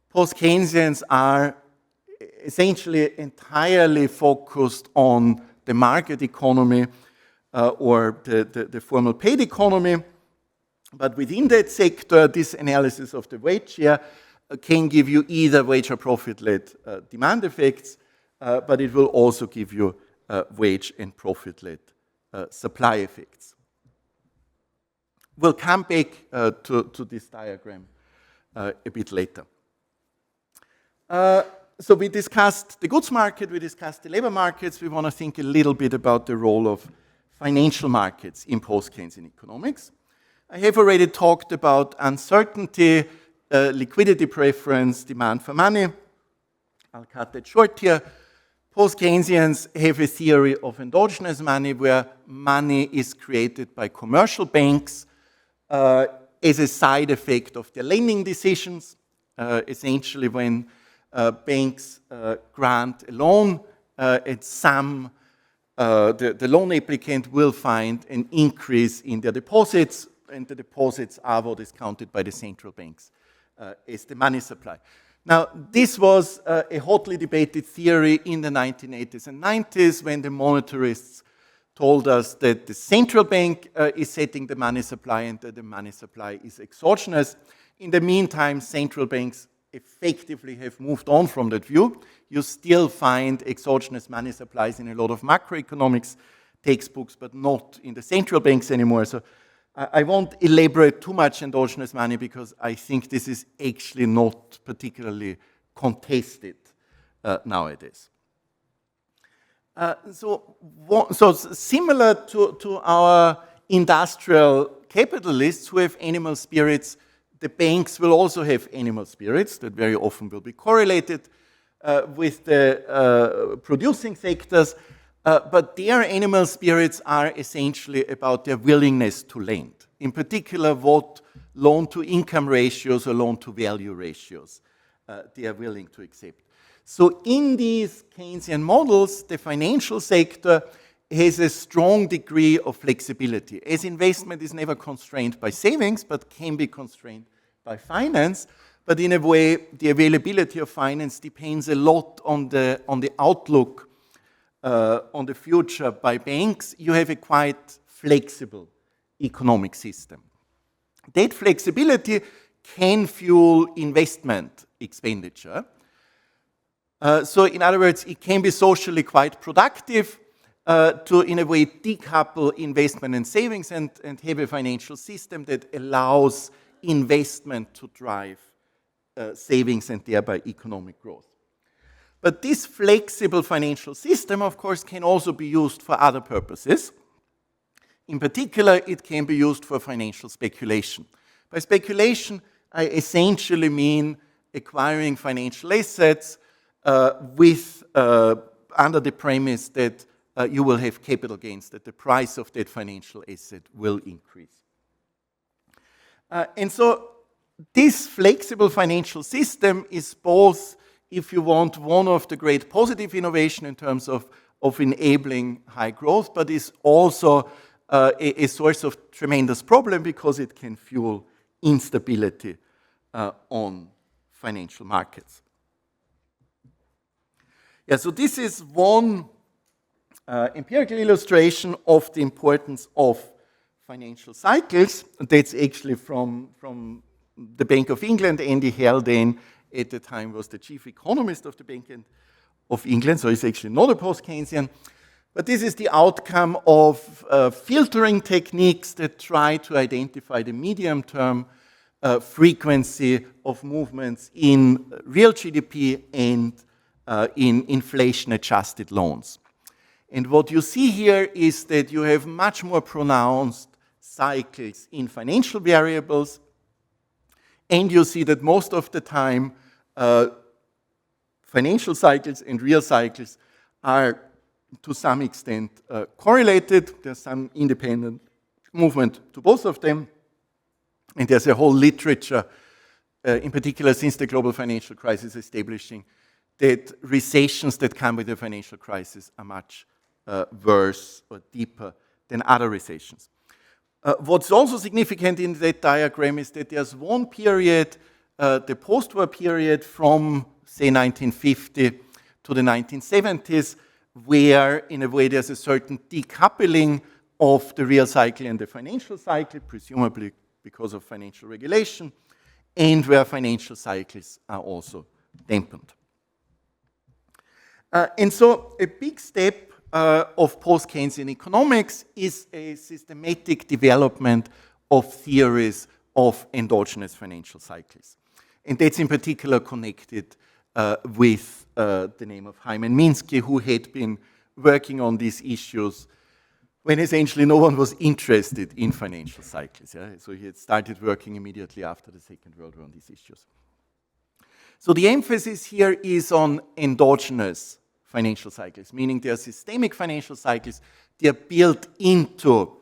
Post-Keynesians are essentially entirely focused on the market economy or the formal paid economy. But within that sector, this analysis of the wage share can give you either wage or profit-led demand effects, but it will also give you wage and profit-led supply effects. We'll come back to this diagram a bit later. So we discussed the goods market, we discussed the labor markets. We want to think a little bit about the role of financial markets in post-Keynesian economics. I have already talked about uncertainty, liquidity preference, demand for money. I'll cut that short here. Post-Keynesians have a theory of endogenous money where money is created by commercial banks as a side effect of their lending decisions. Essentially, when banks grant a loan, the loan applicant will find an increase in their deposits, and the deposits are what is counted by the central banks as the money supply. Now, this was a hotly debated theory in the 1980s and 90s when the monetarists told us that the central bank is setting the money supply and that the money supply is exogenous. In the meantime, central banks effectively have moved on from that view. You still find exogenous money supplies in a lot of macroeconomics textbooks, but not in the central banks anymore. So I won't elaborate too much on endogenous money because I think this is actually not particularly contested nowadays. So similar to our industrial capitalists who have animal spirits, the banks will also have animal spirits that very often will be correlated with the producing sectors, but their animal spirits are essentially about their willingness to lend. In particular, what loan-to-income ratios or loan-to-value ratios they are willing to accept. So in these Keynesian models, the financial sector has a strong degree of flexibility, as investment is never constrained by savings, but can be constrained by finance. But in a way, the availability of finance depends a lot on the outlook on the future by banks. You have a quite flexible economic system. That flexibility can fuel investment expenditure. So in other words, it can be socially quite productive to, in a way, decouple investment and savings and have a financial system that allows investment to drive savings and thereby economic growth. But this flexible financial system, of course, can also be used for other purposes. In particular, it can be used for financial speculation. By speculation, I essentially mean acquiring financial assets under the premise that you will have capital gains, that the price of that financial asset will increase. And so this flexible financial system is both, if you want, one of the great positive innovation in terms of enabling high growth, but is also a source of tremendous problem because it can fuel instability on financial markets. Yeah, so this is one empirical illustration of the importance of financial cycles. That's actually from the Bank of England. Andy Haldane at the time was the chief economist of the Bank of England, so he's actually not a post-Keynesian. But this is the outcome of filtering techniques that try to identify the medium-term frequency of movements in real GDP and in inflation-adjusted loans. And what you see here is that you have much more pronounced cycles in financial variables, and you see that most of the time financial cycles and real cycles are to some extent correlated. There's some independent movement to both of them, and there's a whole literature, in particular since the global financial crisis, establishing that recessions that come with the financial crisis are much worse or deeper than other recessions. What's also significant in that diagram is that there's one period, the post-war period from, say, 1950 to the 1970s, where, in a way, there's a certain decoupling of the real cycle and the financial cycle, presumably because of financial regulation. and where financial cycles are also dampened. And so a big step of post-Keynesian economics is a systematic development of theories of endogenous financial cycles. And that's in particular connected with the name of Hyman Minsky, who had been working on these issues when essentially no one was interested in financial cycles. Yeah? So he had started working immediately after the Second World War on these issues. So the emphasis here is on endogenous financial cycles, meaning they are systemic financial cycles. They are built into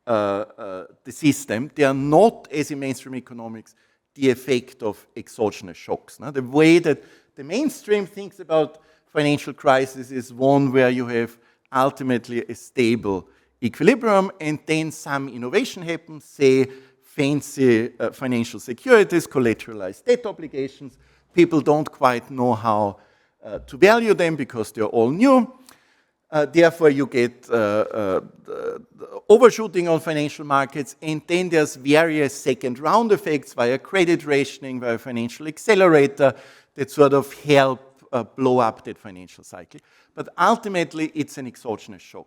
the system. They are not, as in mainstream economics, the effect of exogenous shocks. The way that the mainstream thinks about financial crisis is one where you have ultimately a stable equilibrium and then some innovation happens, say fancy financial securities, collateralized debt obligations. People don't quite know how to value them because they're all new. Therefore, you get overshooting on financial markets, and then there's various second round effects via credit rationing, via financial accelerator that sort of help blow up that financial cycle. But ultimately, it's an exogenous shock.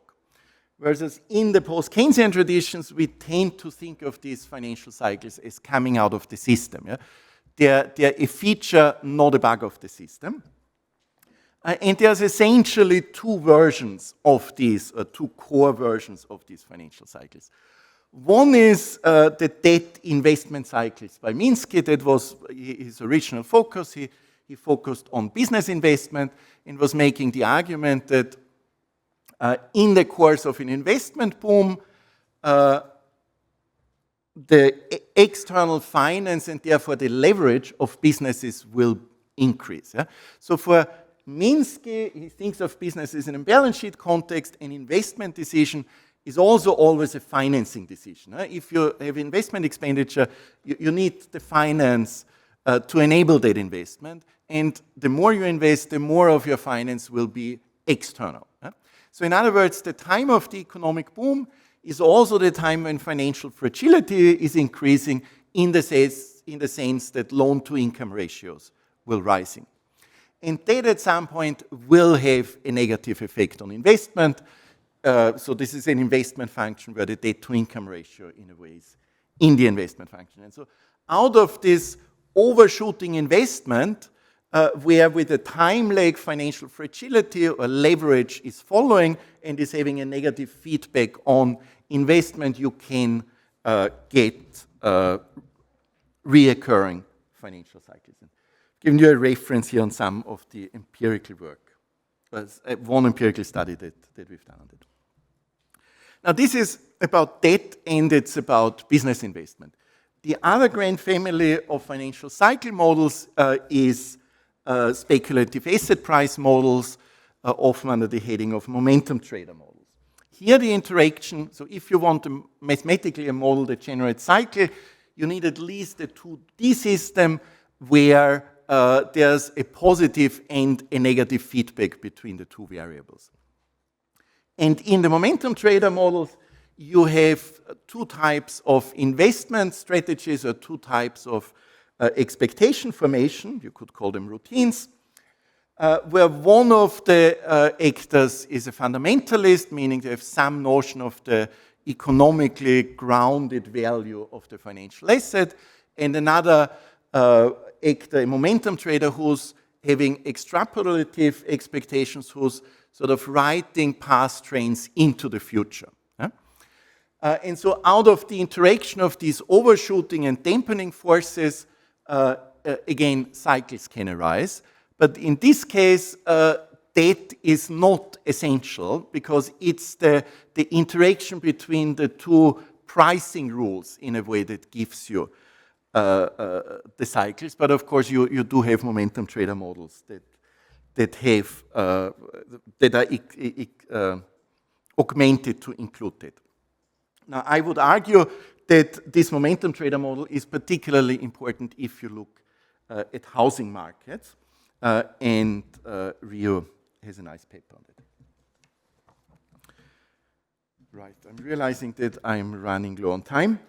Whereas in the post-Keynesian traditions, we tend to think of these financial cycles as coming out of the system. Yeah? They're a feature, not a bug of the system. And there's essentially two versions of these, two core versions of these financial cycles. One is the debt investment cycles by Minsky. That was his original focus. He focused on business investment and was making the argument that in the course of an investment boom, the external finance and therefore the leverage of businesses will increase. Yeah? So for Minsky, he thinks of businesses in a balance sheet context. An investment decision is also always a financing decision. If you have investment expenditure, you need the finance to enable that investment. And the more you invest, the more of your finance will be external. So in other words, the time of the economic boom is also the time when financial fragility is increasing in the sense that loan-to-income ratios will rising. And that at some point will have a negative effect on investment. So this is an investment function where the debt-to-income ratio, in a way, is in the investment function. And so out of this overshooting investment, where with a time lag financial fragility or leverage is following and is having a negative feedback on investment, you can get reoccurring financial cycles. Giving you a reference here on some of the empirical work. One empirical study that we've done on it. Now this is about debt and it's about business investment. The other grand family of financial cycle models is speculative asset price models, often under the heading of momentum trader models. Here the interaction, so if you want mathematically a model that generates cycle, you need at least a 2D system where there's a positive and a negative feedback between the two variables. And in the momentum trader models, you have two types of investment strategies or two types of expectation formation, you could call them routines, where one of the actors is a fundamentalist, meaning they have some notion of the economically grounded value of the financial asset, and another actor, a momentum trader, who's having extrapolative expectations, who's sort of writing past trends into the future. And so out of the interaction of these overshooting and dampening forces, again, cycles can arise. But in this case, that is not essential because it's the interaction between the two pricing rules in a way that gives you the cycles. But of course, you do have momentum trader models that have that are augmented to include that. Now, I would argue that this momentum trader model is particularly important if you look at housing markets, and Rio has a nice paper on it. Right, I'm realizing that I'm running low on time.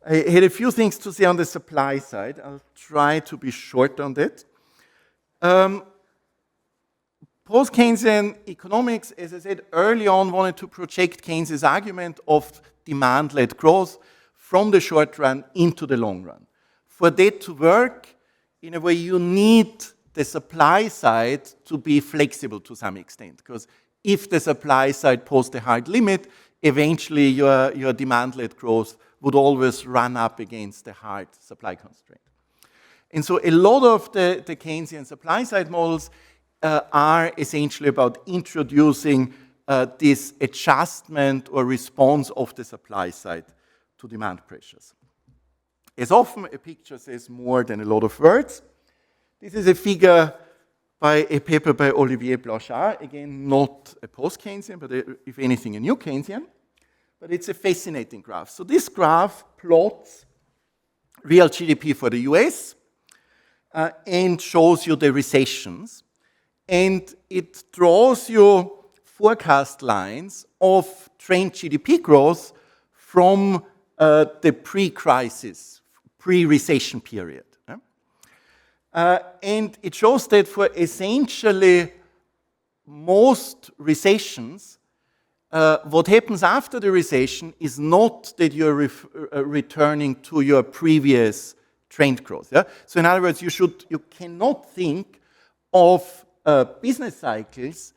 I had a few things to say on the supply side. I'll try to be short on that. Post-Keynesian economics, as I said early on, wanted to project Keynes's argument of demand-led growth from the short run into the long run. For that to work, in a way, you need the supply side to be flexible to some extent, because if the supply side posed a hard limit, eventually your demand-led growth would always run up against a hard supply constraint. And so a lot of the Keynesian supply side models are essentially about introducing this adjustment or response of the supply side to demand pressures. As often, a picture says more than a lot of words. This is a figure by a paper by Olivier Blanchard, again, not a post-Keynesian, but if anything, a new Keynesian. But it's a fascinating graph. So this graph plots real GDP for the US and shows you the recessions. And it draws you forecast lines of trend GDP growth from the pre-crisis, pre-recession period. And it shows that for essentially most recessions, what happens after the recession is not that you're returning to your previous trend growth. Yeah? So in other words, you cannot think of business cycles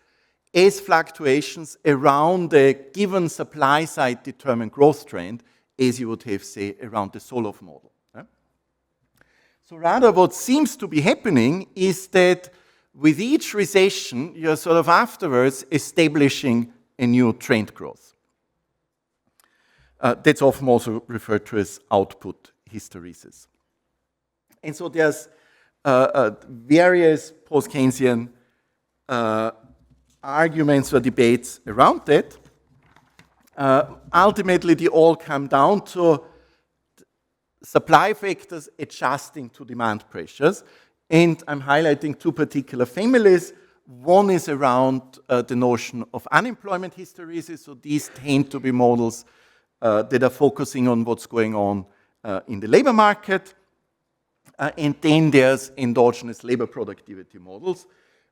as fluctuations around a given supply side determined growth trend, as you would have, say, around the Solow model. Yeah? So rather what seems to be happening is that with each recession, you're sort of afterwards establishing a new trend growth. That's often also referred to as output hysteresis. And so there's various post-Keynesian arguments or debates around that. Ultimately, they all come down to supply factors adjusting to demand pressures. And I'm highlighting two particular families. One is around the notion of unemployment hysteresis. So these tend to be models that are focusing on what's going on in the labor market. And then there's endogenous labor productivity models,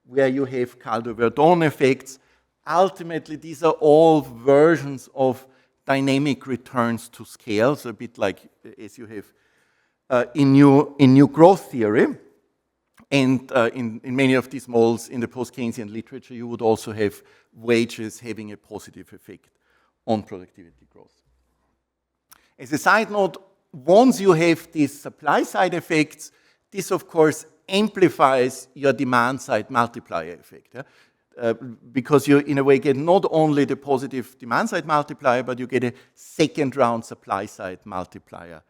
where you have Calderon-Verdon effects. Ultimately, these are all versions of dynamic returns to scale, so a bit like as you have in new growth theory. And in many of these models in the post-Keynesian literature, you would also have wages having a positive effect on productivity growth. As a side note, once you have these supply-side effects, this, of course, amplifies your demand-side multiplier effect. Yeah? Because you, in a way, get not only the positive demand-side multiplier, but you get a second-round supply-side multiplier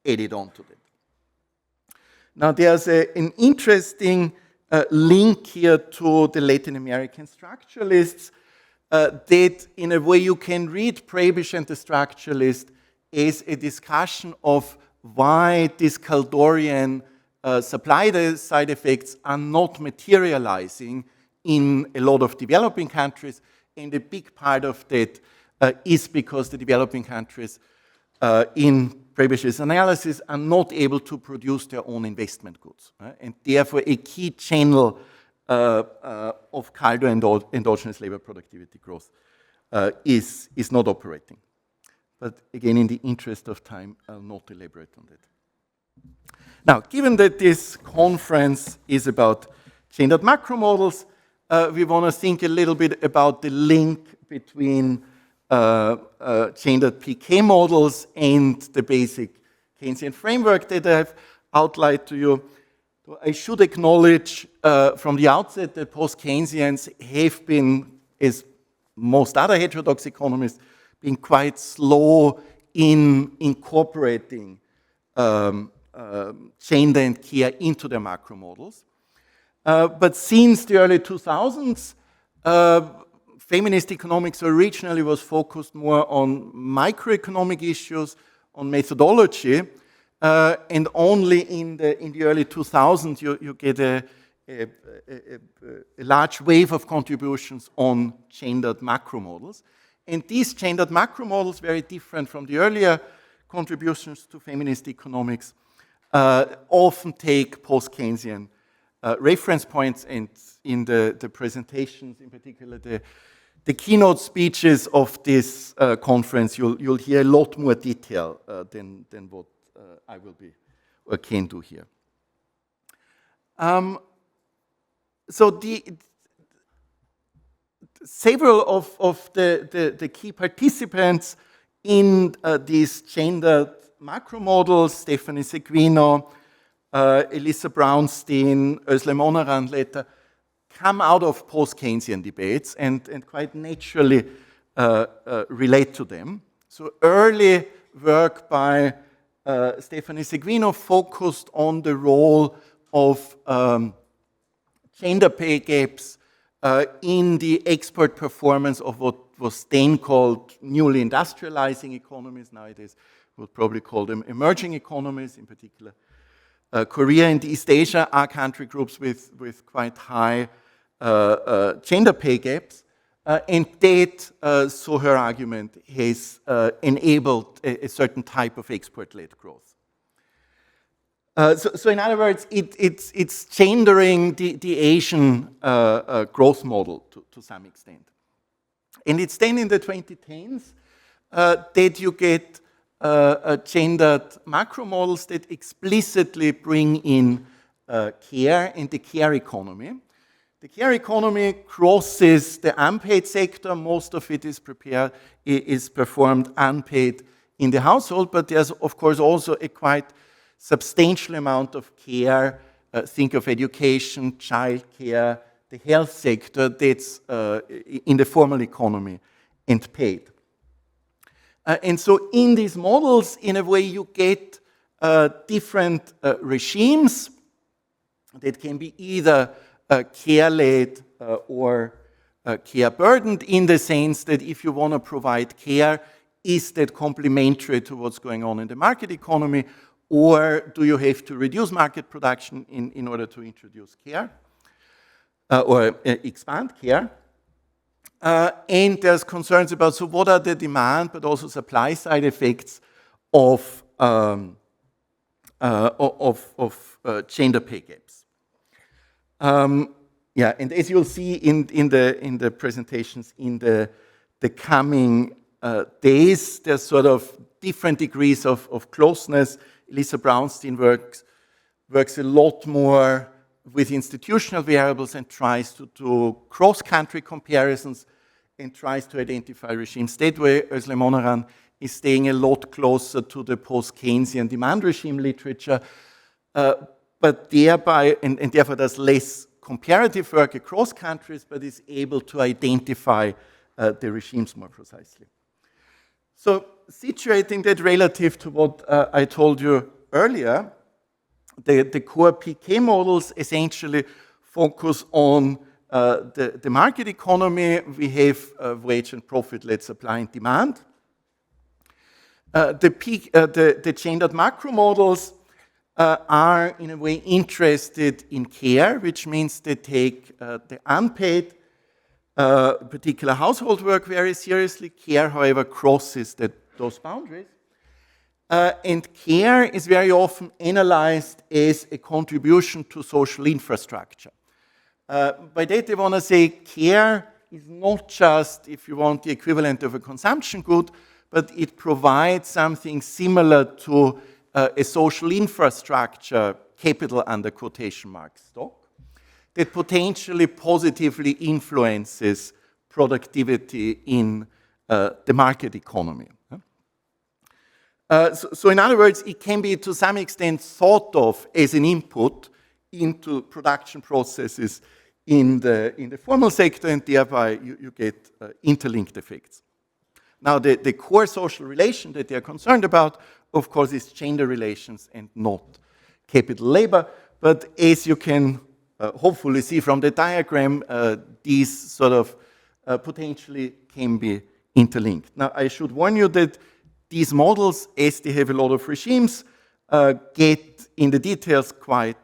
added on to that. Now, there's an interesting link here to the Latin American structuralists that, in a way, you can read Prebisch and the structuralist as a discussion of why these Caldorian supply-side effects are not materializing in a lot of developing countries, and a big part of that is because the developing countries in Prebisch's analysis are not able to produce their own investment goods. Right? And therefore, a key channel of Caldo endogenous labor productivity growth is not operating. But again, in the interest of time, I'll not elaborate on that. Now, given that this conference is about gendered macro models, we want to think a little bit about the link between gendered PK models and the basic Keynesian framework that I've outlined to you. So I should acknowledge from the outset that post-Keynesians have been, as most other heterodox economists, been quite slow in incorporating gender and care into their macro models. But since the early 2000s, feminist economics originally was focused more on microeconomic issues, on methodology, and only in the early 2000s you get a large wave of contributions on gendered macro models. And these gendered macro models, very different from the earlier contributions to feminist economics often take post-Keynesian reference points, and in the presentations, in particular the keynote speeches of this conference, you'll hear a lot more detail than what I will be or can do here. So several of the key participants in these gendered macro models, Stephanie Seguino, Elissa Brownstein, Özlem Onaran later, come out of post-Keynesian debates and quite naturally relate to them. So early work by Stephanie Seguino focused on the role of gender pay gaps in the export performance of what was then called newly industrializing economies. Nowadays, we would probably call them emerging economies, in particular. Korea and East Asia are country groups with quite high gender pay gaps. And that, so her argument, has enabled a certain type of export-led growth. So in other words, it's gendering the Asian growth model to some extent. And it's then in the 2010s that you get gendered macro models that explicitly bring in care and the care economy. The care economy crosses the unpaid sector. Most of it is performed unpaid in the household, but there's, of course, also a quite substantial amount of care. Think of education, child care, the health sector that's in the formal economy and paid. And so in these models, in a way, you get different regimes that can be either care-led or care-burdened, in the sense that if you want to provide care, is that complementary to what's going on in the market economy, or do you have to reduce market production in order to introduce care or expand care? And there's concerns about, so what are the demand but also supply side effects of gender pay gaps. Yeah, and as you'll see in the presentations in the coming days, there's sort of different degrees of closeness. Elissa Brownstein works a lot more with institutional variables and tries to do cross-country comparisons and tries to identify regimes. That way, Özlem Onaran is staying a lot closer to the post-Keynesian demand regime literature, but thereby, and therefore does less comparative work across countries, but is able to identify the regimes more precisely. So, situating that relative to what I told you earlier, the core PK models essentially focus on the market economy. We have wage and profit-led supply and demand. The gendered macro models are in a way interested in care, which means they take the unpaid particular household work very seriously. Care, however, crosses those boundaries. And care is very often analyzed as a contribution to social infrastructure. By that, they want to say care is not just, if you want, the equivalent of a consumption good, but it provides something similar to a social infrastructure, capital under quotation marks stock, that potentially positively influences productivity in the market economy. So in other words, it can be to some extent thought of as an input into production processes in the formal sector, and thereby you get interlinked effects. Now, the core social relation that they're concerned about, of course, is gender relations and not capital labor. But as you can hopefully see from the diagram, these sort of potentially can be interlinked. Now, I should warn you that these models, as they have a lot of regimes, get in the details quite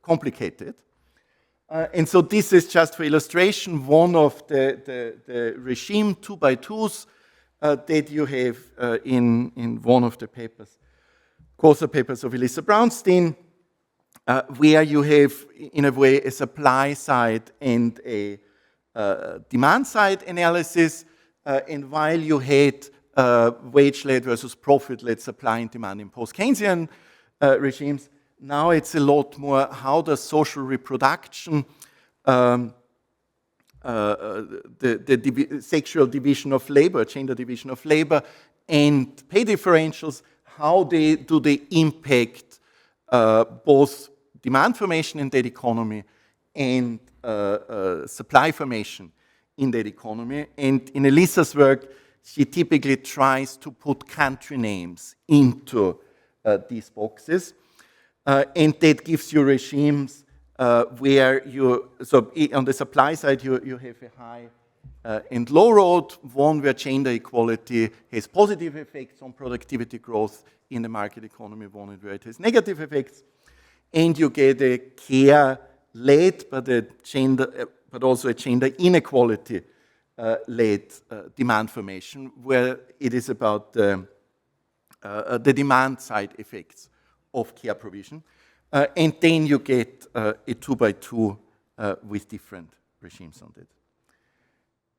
complicated. And so this is just for illustration, one of the regime 2x2s that you have in one of the papers, course papers of Elissa Brownstein, where you have, in a way, a supply side and a demand side analysis, and while you had wage-led versus profit-led supply and demand in post-Keynesian regimes, now it's a lot more how does social reproduction, the sexual division of labor, gender division of labor, and pay differentials, how do they impact both demand formation in that economy and supply formation in that economy. And in Elissa's work, she typically tries to put country names into these boxes. And that gives you regimes where so on the supply side, you have a high and low road, one where gender equality has positive effects on productivity growth in the market economy, one where it has negative effects. And you get a care-led, but also a gender inequality led demand formation, where it is about the demand side effects of care provision. And then you get a 2x2 with different regimes on that.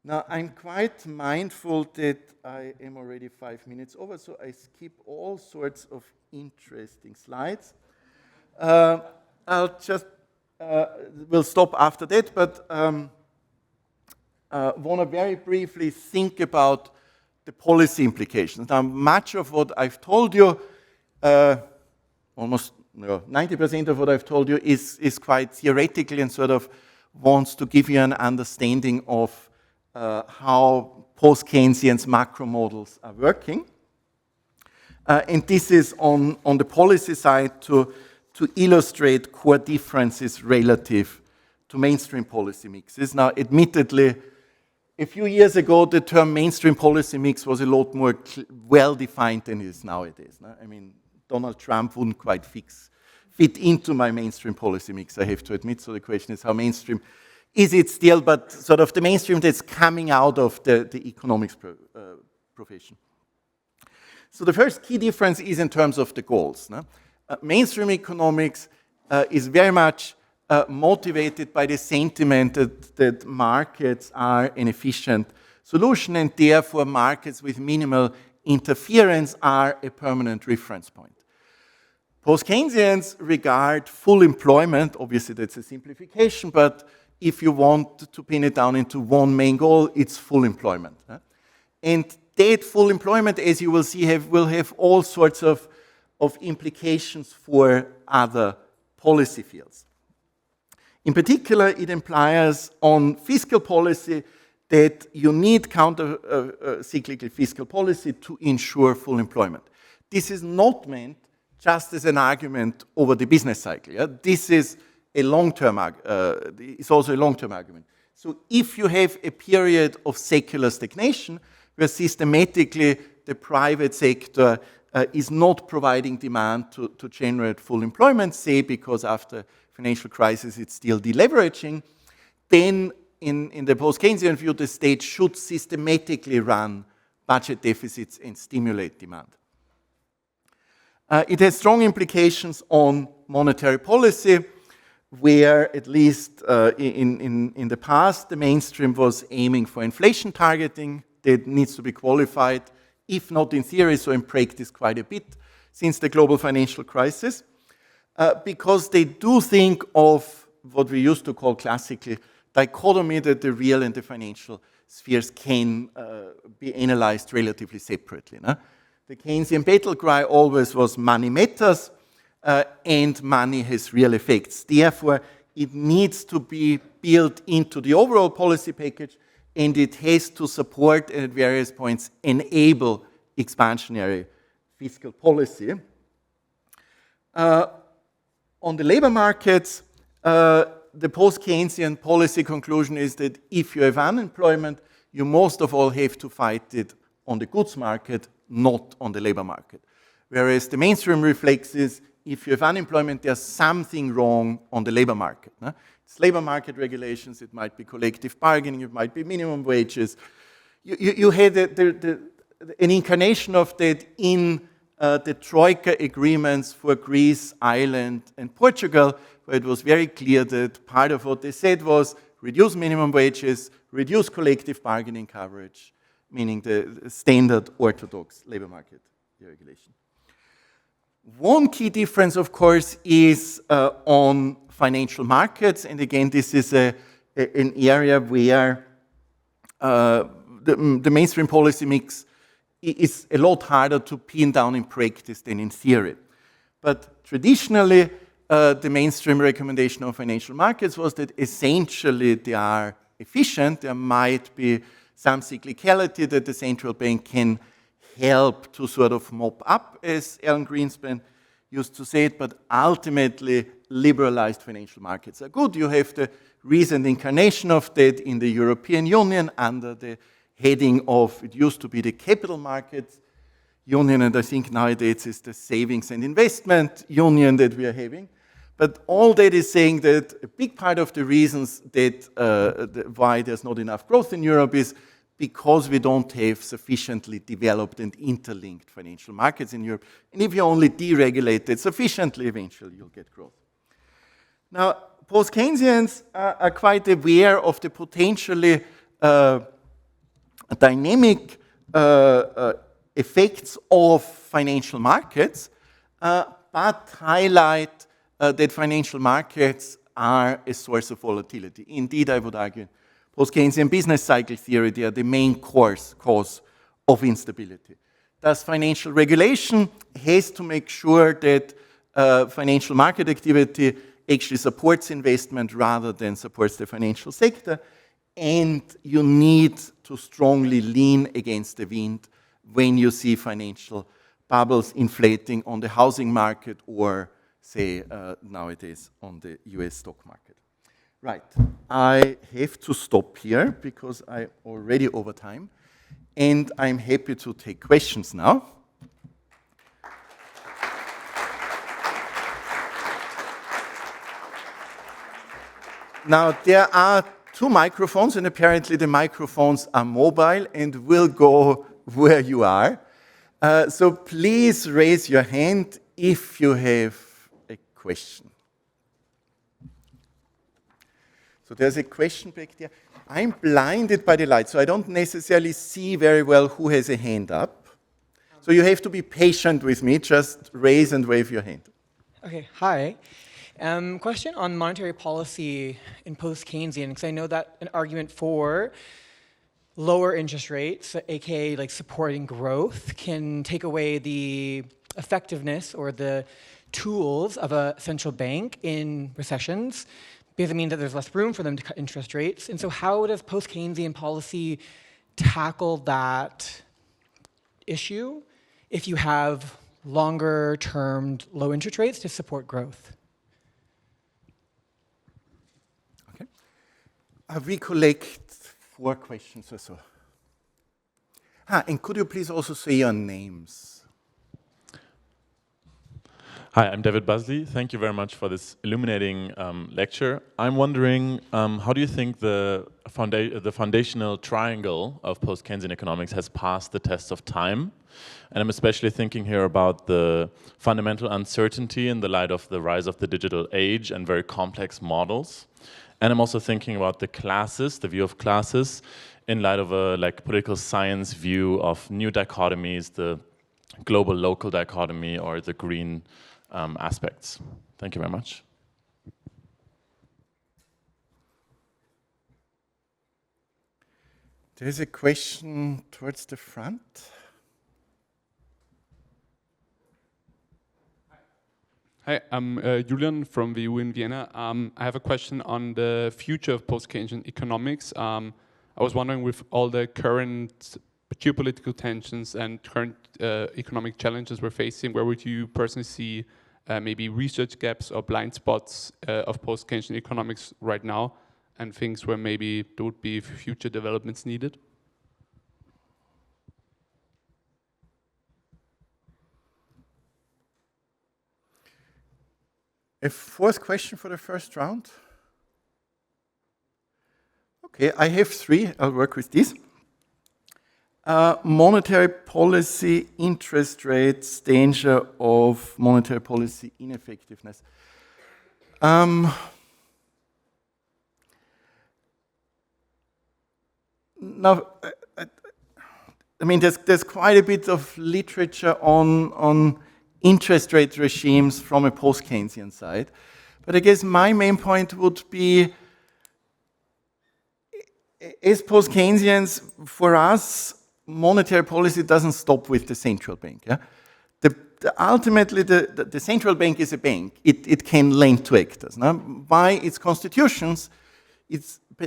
Now, I'm quite mindful that I am already 5 minutes over, so I skip all sorts of interesting slides. I'll just, we'll stop after that, but want to very briefly think about the policy implications. Now, much of what I've told you, almost 90% of what I've told you is quite theoretical and sort of wants to give you an understanding of how post-Keynesian's macro models are working. And this is on the policy side to illustrate core differences relative to mainstream policy mixes. Now, admittedly, a few years ago, the term mainstream policy mix was a lot more well-defined than it is nowadays. I mean, Donald Trump wouldn't quite fit into my mainstream policy mix, I have to admit. So the question is, how mainstream is it still, but sort of the mainstream that's coming out of the economics profession. So the first key difference is in terms of the goals. Mainstream economics is very much motivated by the sentiment that markets are an efficient solution, and therefore markets with minimal interference are a permanent reference point. Post-Keynesians regard full employment, obviously that's a simplification, but if you want to pin it down into one main goal, it's full employment. And that full employment, as you will see, will have all sorts of implications for other policy fields. In particular, it implies on fiscal policy that you need counter-cyclical fiscal policy to ensure full employment. This is not meant just as an argument over the business cycle. Yeah? This is a long-term it's also a long-term argument. So if you have a period of secular stagnation where systematically the private sector is not providing demand to generate full employment, say because after financial crisis it's still deleveraging, then in the post-Keynesian view, the state should systematically run budget deficits and stimulate demand. It has strong implications on monetary policy, where at least in the past, the mainstream was aiming for inflation targeting that needs to be qualified, if not in theory, so in practice quite a bit since the global financial crisis, because they do think of what we used to call classically dichotomy, that the real and the financial spheres can be analyzed relatively separately. No? The Keynesian battle cry always was money matters and money has real effects. Therefore, it needs to be built into the overall policy package, and it has to support and at various points enable expansionary fiscal policy. On the labor markets, the post-Keynesian policy conclusion is that if you have unemployment, you most of all have to fight it on the goods market, not on the labor market. Whereas the mainstream reflex is, if you have unemployment, there's something wrong on the labor market. No? It's labor market regulations, it might be collective bargaining, it might be minimum wages. You had an incarnation of that in the Troika agreements for Greece, Ireland, and Portugal, where it was very clear that part of what they said was reduce minimum wages, reduce collective bargaining coverage, meaning the standard orthodox labor market deregulation. One key difference, of course, is on financial markets, and again, this is an area where the mainstream policy mix is a lot harder to pin down in practice than in theory. But traditionally, the mainstream recommendation on financial markets was that essentially they are efficient. There might be some cyclicality that the central bank can help to sort of mop up, as Alan Greenspan used to say it, but ultimately liberalized financial markets are good. You have the recent incarnation of that in the European Union under the heading of, it used to be the Capital Markets Union, and I think nowadays it's the Savings and Investment Union that we are having. But all that is saying that a big part of the reasons that why there's not enough growth in Europe is because we don't have sufficiently developed and interlinked financial markets in Europe. And if you only deregulate it sufficiently, eventually you'll get growth. Now, post-Keynesians are quite aware of the potentially dynamic effects of financial markets, but highlight that financial markets are a source of volatility. Indeed, I would argue, post-Keynesian business cycle theory, they are the main cause of instability. Thus, financial regulation has to make sure that financial market activity actually supports investment rather than supports the financial sector, and you need to strongly lean against the wind when you see financial bubbles inflating on the housing market or, say, nowadays on the US stock market. Right, I have to stop here because I'm already over time, and I'm happy to take questions now. Now, there are two microphones, and apparently the microphones are mobile and will go where you are. So please raise your hand if you have a question. So there's a question back there. I'm blinded by the light, so I don't necessarily see very well who has a hand up. So you have to be patient with me. Just raise and wave your hand. Okay, hi. Question on monetary policy in post-Keynesian, because I know that an argument for lower interest rates, aka like supporting growth, can take away the effectiveness or the tools of a central bank in recessions, because it means that there's less room for them to cut interest rates. And so how does post-Keynesian policy tackle that issue if you have longer-termed low interest rates to support growth? Okay. We collect 4 questions or so. And could you please also say your names? Hi, I'm David Busley. Thank you very much for this illuminating lecture. I'm wondering, how do you think the foundational triangle of post-Keynesian economics has passed the test of time? And I'm especially thinking here about the fundamental uncertainty in the light of the rise of the digital age and very complex models. And I'm also thinking about the classes, the view of classes, in light of a political science view of new dichotomies, the global-local dichotomy or the green aspects. Thank you very much. There's a question towards the front. Hi, I'm Julian from VU in Vienna. I have a question on the future of post-Keynesian economics. I was wondering, with all the current geopolitical tensions and current economic challenges we're facing, where would you personally see maybe research gaps or blind spots of post-Keynesian economics right now, and things where maybe there would be future developments needed? A 4th question for the first round? Okay, I have 3. I'll work with these. Monetary policy, interest rates, danger of monetary policy ineffectiveness. Now, I mean, there's quite a bit of literature on interest rate regimes from a post-Keynesian side. But I guess my main point would be, as post-Keynesians, for us, monetary policy doesn't stop with the central bank. Yeah? Ultimately, the central bank is a bank. It can lend to actors. No? By its constitutions,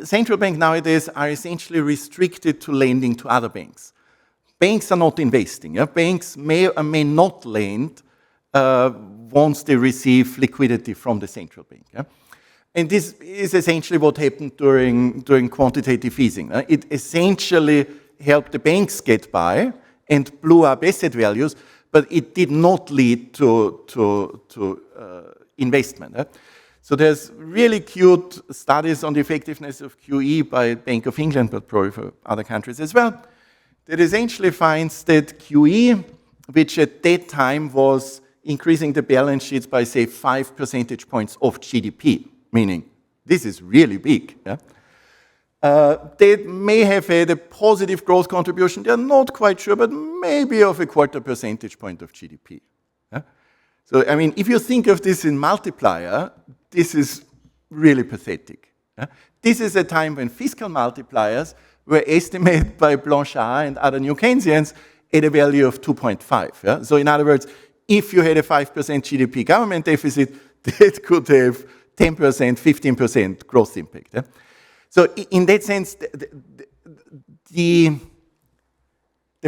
central banks nowadays are essentially restricted to lending to other banks. Banks are not investing. Yeah? Banks may or may not lend once they receive liquidity from the central bank. Yeah? And this is essentially what happened during quantitative easing. It essentially helped the banks get by and blew up asset values, but it did not lead to investment. So there's really cute studies on the effectiveness of QE by Bank of England, but probably for other countries as well, that essentially finds that QE, which at that time was increasing the balance sheets by, say, 5 percentage points of GDP, meaning this is really big. Yeah? They may have had a positive growth contribution, they're not quite sure, but maybe of a 1/4 percentage point of GDP. Yeah? So, I mean, if you think of this in multiplier, this is really pathetic. Yeah? This is a time when fiscal multipliers were estimated by Blanchard and other New Keynesians at a value of 2.5. Yeah? So, in other words, if you had a 5% GDP government deficit, that could have 10%, 15% growth impact. Yeah? So in that sense, the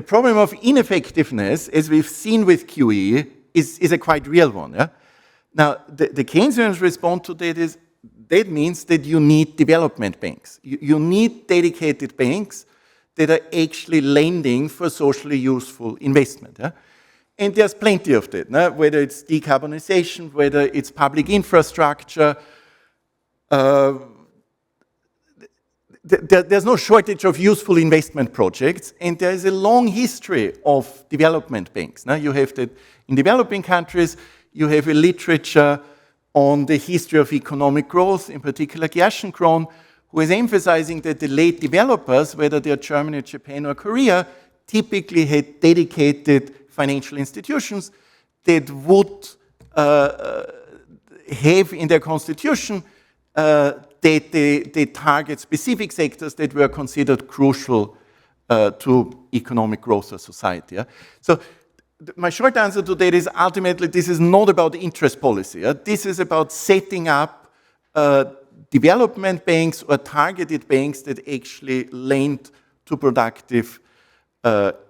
problem of ineffectiveness, as we've seen with QE, is a quite real one. Yeah? Now, the Keynesians response to that is, that means that you need development banks. You need dedicated banks that are actually lending for socially useful investment. Yeah? And there's plenty of that, no? Whether it's decarbonization, whether it's public infrastructure, there's no shortage of useful investment projects, and there is a long history of development banks. Now, you have that in developing countries, you have a literature on the history of economic growth, in particular Gerschenkron, who is emphasizing that the late developers, whether they're Germany, Japan, or Korea, typically had dedicated financial institutions that would have in their constitution that they target specific sectors that were considered crucial to economic growth of society. Yeah? So my short answer to that is ultimately this is not about interest policy. Yeah? This is about setting up development banks or targeted banks that actually lend to productive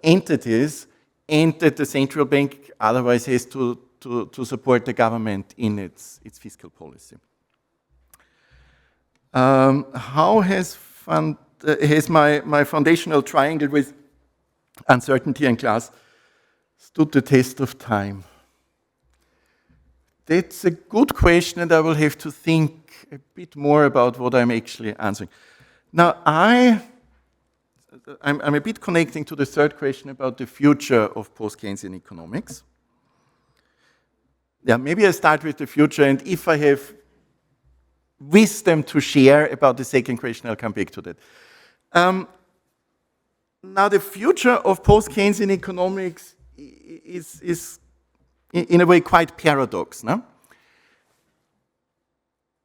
entities, and that the central bank otherwise has to support the government in its fiscal policy. How has my foundational triangle with uncertainty and class stood the test of time? That's a good question, and I will have to think a bit more about what I'm actually answering. Now, I'm a bit connecting to the third question about the future of post-Keynesian economics. Yeah, maybe I start with the future, and if I have wisdom to share about the second question, I'll come back to that. Now, the future of post-Keynesian economics is in a way quite paradox. No?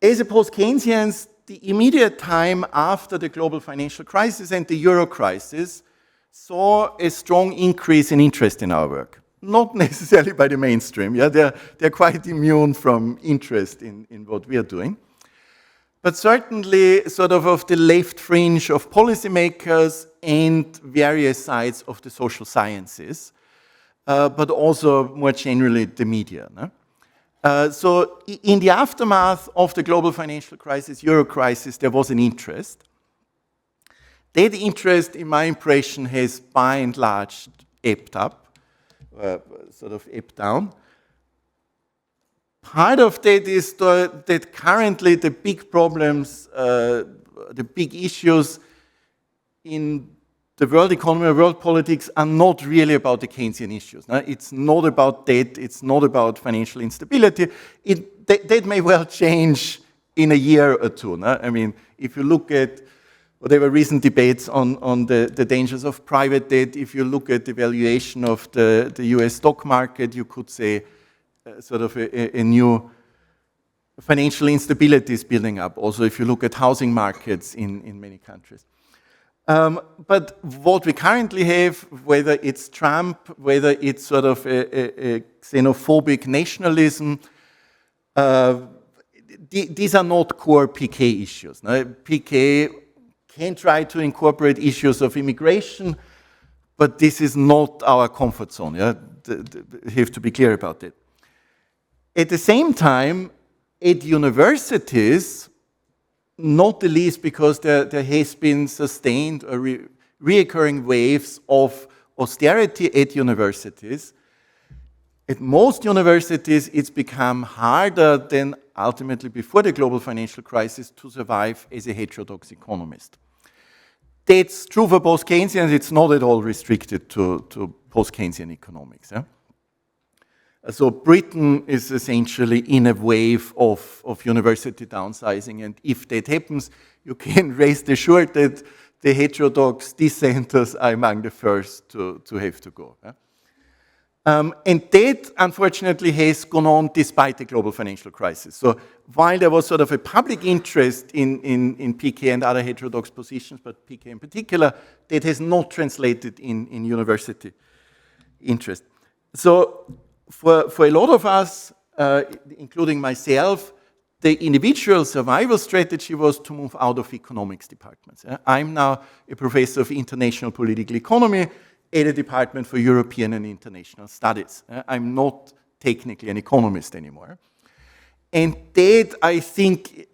As a post-Keynesians, the immediate time after the global financial crisis and the euro crisis saw a strong increase in interest in our work. Not necessarily by the mainstream. Yeah? They're quite immune from interest in what we are doing. But certainly sort of the left fringe of policymakers and various sides of the social sciences, but also more generally the media. No? So in the aftermath of the global financial crisis, euro crisis, there was an interest. That interest, in my impression, has by and large ebbed up, sort of ebbed down. Part of that is that currently the big problems, the big issues in the world economy or world politics are not really about the Keynesian issues. No? It's not about debt, it's not about financial instability. That may well change in a year or two. No? I mean, if you look at whatever recent debates on the dangers of private debt, if you look at the valuation of the US stock market, you could say sort of a new financial instability is building up. Also, if you look at housing markets in many countries. But what we currently have, whether it's Trump, whether it's sort of a xenophobic nationalism, these are not core PK issues. No? PK can try to incorporate issues of immigration, but this is not our comfort zone. Yeah? We have to be clear about it. At the same time, at universities, not the least because there has been sustained or reoccurring waves of austerity at universities. At most universities, it's become harder than ultimately before the global financial crisis to survive as a heterodox economist. That's true for post-Keynesians. It's not at all restricted to post-Keynesian economics. Yeah? So Britain is essentially in a wave of university downsizing, and if that happens, you can rest assured that the heterodox dissenters are among the first to have to go. Yeah? And that, unfortunately, has gone on despite the global financial crisis. So while there was sort of a public interest in PK and other heterodox positions, but PK in particular, that has not translated in university interest. So for a lot of us, including myself, the individual survival strategy was to move out of economics departments. I'm now a professor of international political economy at a department for European and international studies. I'm not technically an economist anymore. And that, I think,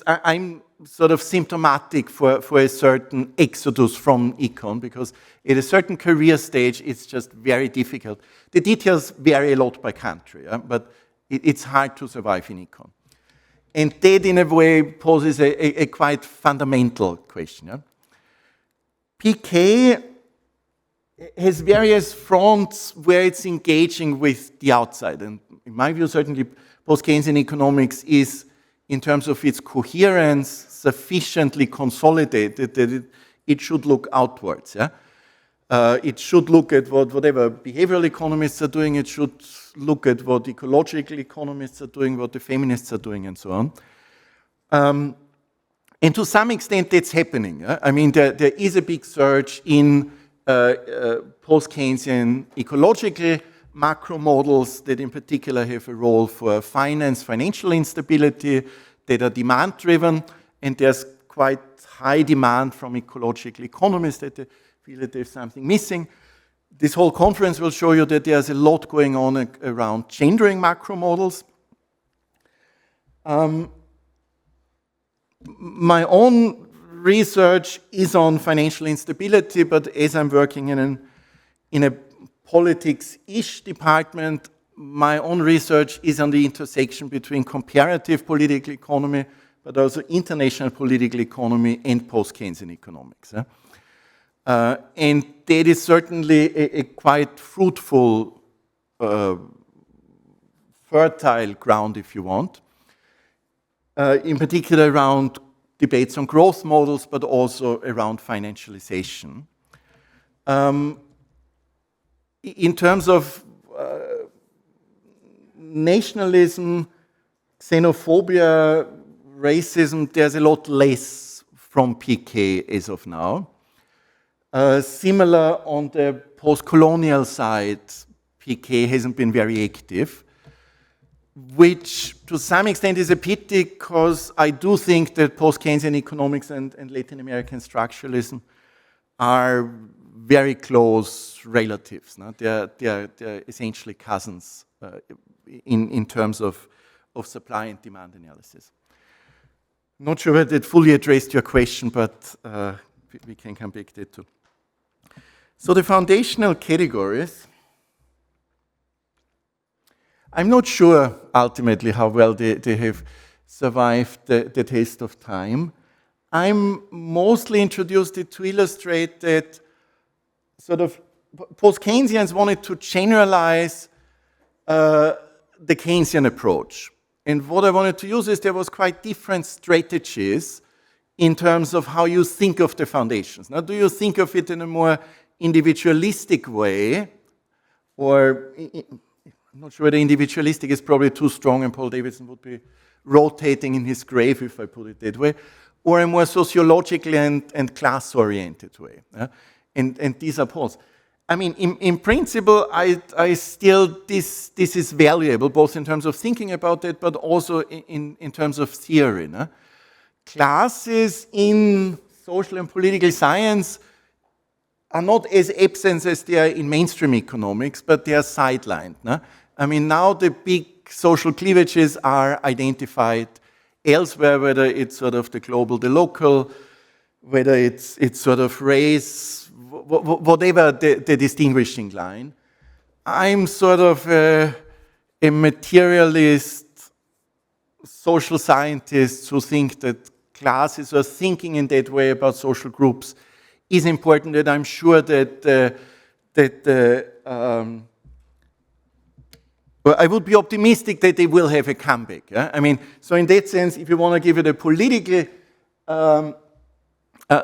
I'm sort of symptomatic for a certain exodus from econ, because at a certain career stage, it's just very difficult. The details vary a lot by country, but it's hard to survive in econ. And that, in a way, poses a quite fundamental question. PK has various fronts where it's engaging with the outside. And in my view, certainly, post-Keynesian economics is, in terms of its coherence, sufficiently consolidated that it should look outwards. Yeah? It should look at whatever behavioral economists are doing. It should look at what ecological economists are doing, what the feminists are doing, and so on. And to some extent, that's happening. Yeah? I mean, there is a big surge in post-Keynesian ecological macro models that in particular have a role for financial instability, that are demand-driven, and there's quite high demand from ecological economists that they feel that there's something missing. This whole conference will show you that there's a lot going on around gendering macro models. My own research is on financial instability, but as I'm working in a politics-ish department, my own research is on the intersection between comparative political economy, but also international political economy and post-Keynesian economics. And that is certainly a quite fruitful, fertile ground, if you want, in particular around debates on growth models, but also around financialization. In terms of nationalism, xenophobia, racism, there's a lot less from PK as of now. Similar on the post-colonial side, PK hasn't been very active, which to some extent is a pity, because I do think that post-Keynesian economics and Latin American structuralism are very close relatives. No? They're essentially cousins in terms of supply and demand analysis. Not sure whether it fully addressed your question, but we can come back to it too. So the foundational categories, I'm not sure ultimately how well they have survived the test of time. I'm mostly introduced it to illustrate that sort of post-Keynesians wanted to generalize the Keynesian approach. And what I wanted to use is there was quite different strategies in terms of how you think of the foundations. Now, do you think of it in a more individualistic way, or I'm not sure whether individualistic is probably too strong and Paul Davidson would be rotating in his grave if I put it that way, or a more sociological and class-oriented way. And these are polls. I mean, in principle, I still, this is valuable, both in terms of thinking about it, but also in terms of theory. No? Classes in social and political science are not as absent as they are in mainstream economics, but they are sidelined. No? I mean, now the big social cleavages are identified elsewhere, whether it's sort of the global, the local, whether it's sort of race, whatever the distinguishing line. I'm sort of a materialist, social scientist who think that classes or thinking in that way about social groups is important, and I'm sure that well, I would be optimistic that they will have a comeback. Yeah? I mean, so in that sense, if you want to give it a political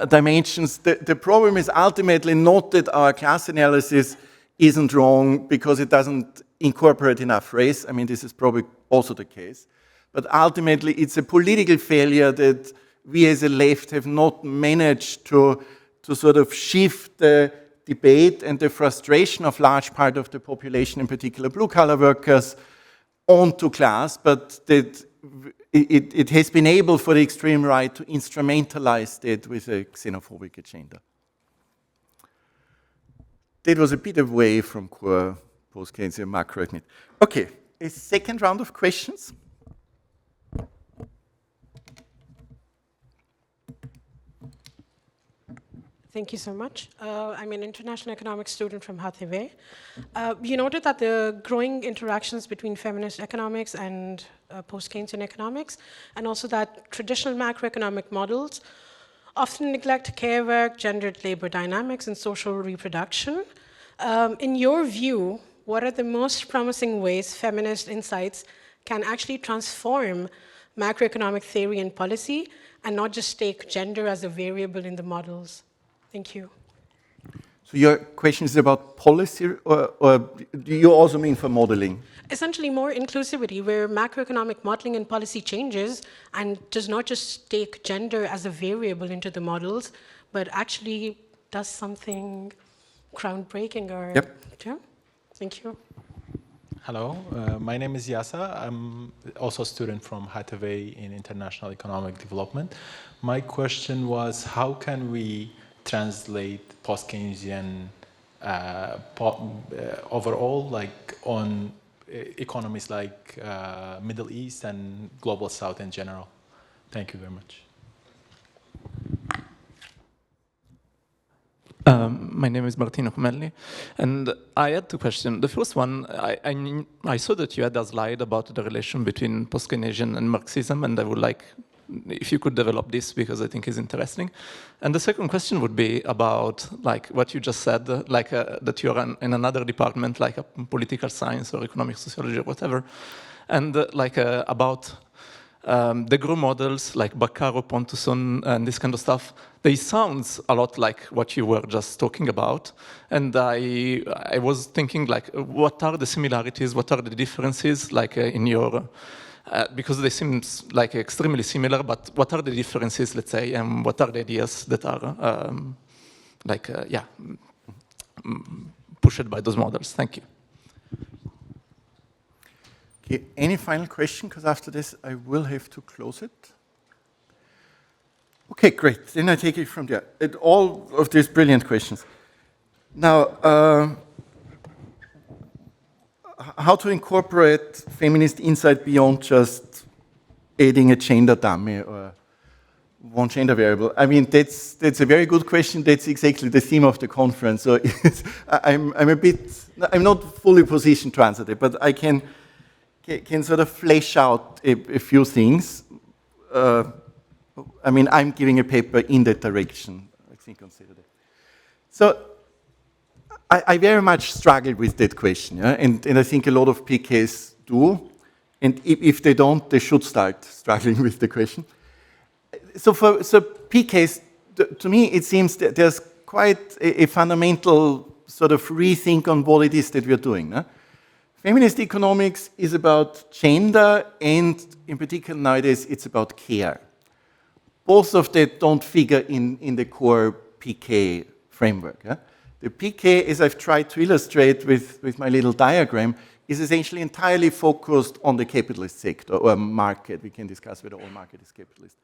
dimensions, the problem is ultimately not that our class analysis isn't wrong because it doesn't incorporate enough race. I mean, this is probably also the case. But ultimately, it's a political failure that we as a left have not managed to sort of shift the debate and the frustration of large part of the population, in particular blue-collar workers, onto class, but that it has been able for the extreme right to instrumentalize that with a xenophobic agenda. That was a bit away from core post-Keynesian macroeconomics. Okay, a second round of questions. Thank you so much. I'm an international economics student from HTW. You noted that the growing interactions between feminist economics and post-Keynesian economics, and also that traditional macroeconomic models often neglect care work, gendered labor dynamics, and social reproduction. In your view, what are the most promising ways feminist insights can actually transform macroeconomic theory and policy, and not just take gender as a variable in the models? Thank you. So your question is about policy, or do you also mean for modeling? Essentially more inclusivity, where macroeconomic modeling and policy changes and does not just take gender as a variable into the models, but actually does something groundbreaking or... Yep. Yeah? Thank you. Hello, my name is Yasa. I'm also a student from HTW in International Economic Development. My question was, how can we translate post-Keynesian overall, like on economies like Middle East and Global South in general? Thank you very much. My name is Martino Comelli, and I had two questions. The first one, I saw that you had a slide about the relation between post-Keynesian and Marxism, and I would like if you could develop this because I think it's interesting. And the second question would be about like what you just said, like that you're in another department, like a political science or economic sociology or whatever, and about the GRU models like Baccaro, Pontusson, and this kind of stuff. They sound a lot like what you were just talking about. And I was thinking like, what are the similarities, what are the differences like in your, because they seem like extremely similar, but what are the differences, let's say, and what are the ideas that are pushed by those models? Thank you. Okay, any final question? Because after this, I will have to close it. Okay, great. Then I take it from there. All of these brilliant questions. Now, how to incorporate feminist insight beyond just adding a gender dummy or one gender variable? I mean, that's a very good question. That's exactly the theme of the conference. So I'm not fully positioned to answer that, but I can sort of flesh out a few things. I mean, I'm giving a paper in that direction, I think, consider that. So I very much struggle with that question, yeah? and I think a lot of PKs do, and if they don't, they should start struggling with the question. So PKs, to me, it seems that there's quite a fundamental sort of rethink on what it is that we're doing. No? Feminist economics is about gender, and in particular nowadays, it's about care. Both of that don't figure in the core PK framework. Yeah? The PK, as I've tried to illustrate with my little diagram, is essentially entirely focused on the capitalist sector or market. We can discuss whether all market is capitalist.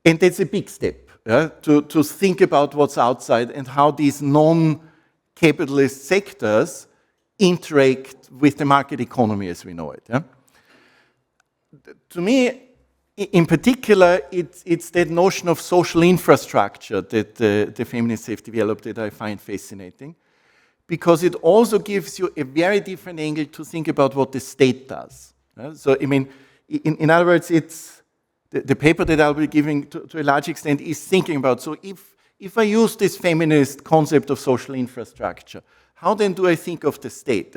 And that's a big step, yeah? to think about what's outside and how these non-capitalist sectors interact with the market economy as we know it. Yeah? To me, in particular, it's that notion of social infrastructure that the feminists have developed that I find fascinating, because it also gives you a very different angle to think about what the state does. Yeah? So, I mean, in other words, it's the paper that I'll be giving to a large extent is thinking about, so if I use this feminist concept of social infrastructure, how then do I think of the state?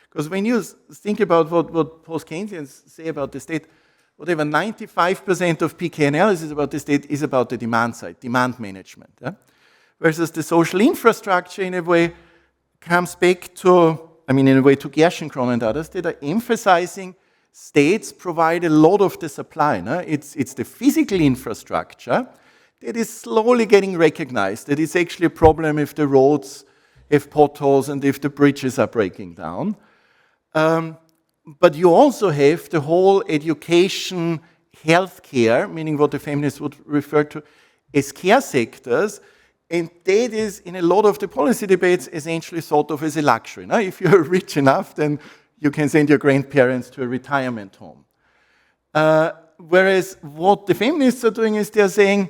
Because when you think about what post-Keynesians say about the state, whatever 95% of PK analysis about the state is about the demand side, demand management. Yeah? Versus the social infrastructure, in a way, comes back to, I mean, in a way, to Gerschenkron and others that are emphasizing states provide a lot of the supply. No? It's the physical infrastructure that is slowly getting recognized, that it's actually a problem if the roads have potholes and if the bridges are breaking down. But you also have the whole education, healthcare, meaning what the feminists would refer to as care sectors, and that is, in a lot of the policy debates, essentially thought of as a luxury. Now, if you're rich enough, then you can send your grandparents to a retirement home. Whereas what the feminists are doing is they're saying,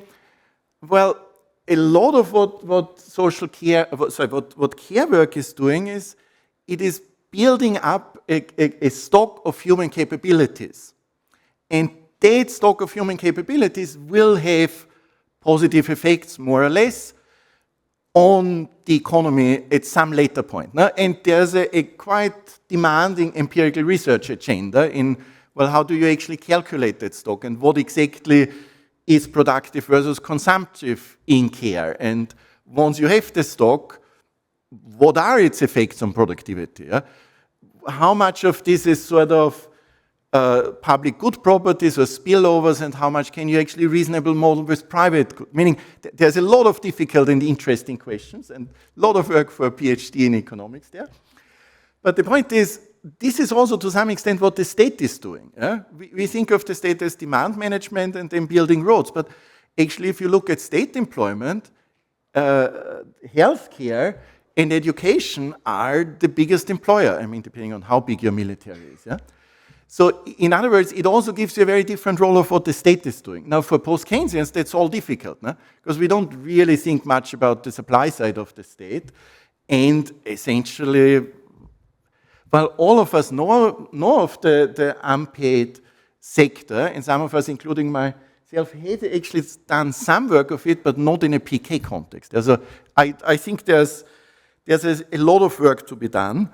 well, a lot of what social care, what care work is doing is, it is building up a stock of human capabilities. And that stock of human capabilities will have positive effects, more or less, on the economy at some later point. No? And there's a quite demanding empirical research agenda in, well, how do you actually calculate that stock and what exactly is productive versus consumptive in care? And once you have the stock, what are its effects on productivity? Yeah? How much of this is sort of public good properties or spillovers, and how much can you actually reasonable model with private good? Meaning there's a lot of difficult and interesting questions and a lot of work for a PhD in economics there. But the point is, this is also to some extent what the state is doing. Yeah? We think of the state as demand management and then building roads, but actually if you look at state employment, healthcare and education are the biggest employer, I mean, depending on how big your military is. Yeah? So in other words, it also gives you a very different role of what the state is doing. Now for post-Keynesians, that's all difficult, no? Because we don't really think much about the supply side of the state. And essentially, well, all of us know of the unpaid sector, and some of us, including myself, have actually done some work of it, but not in a PK context. I think there's a lot of work to be done.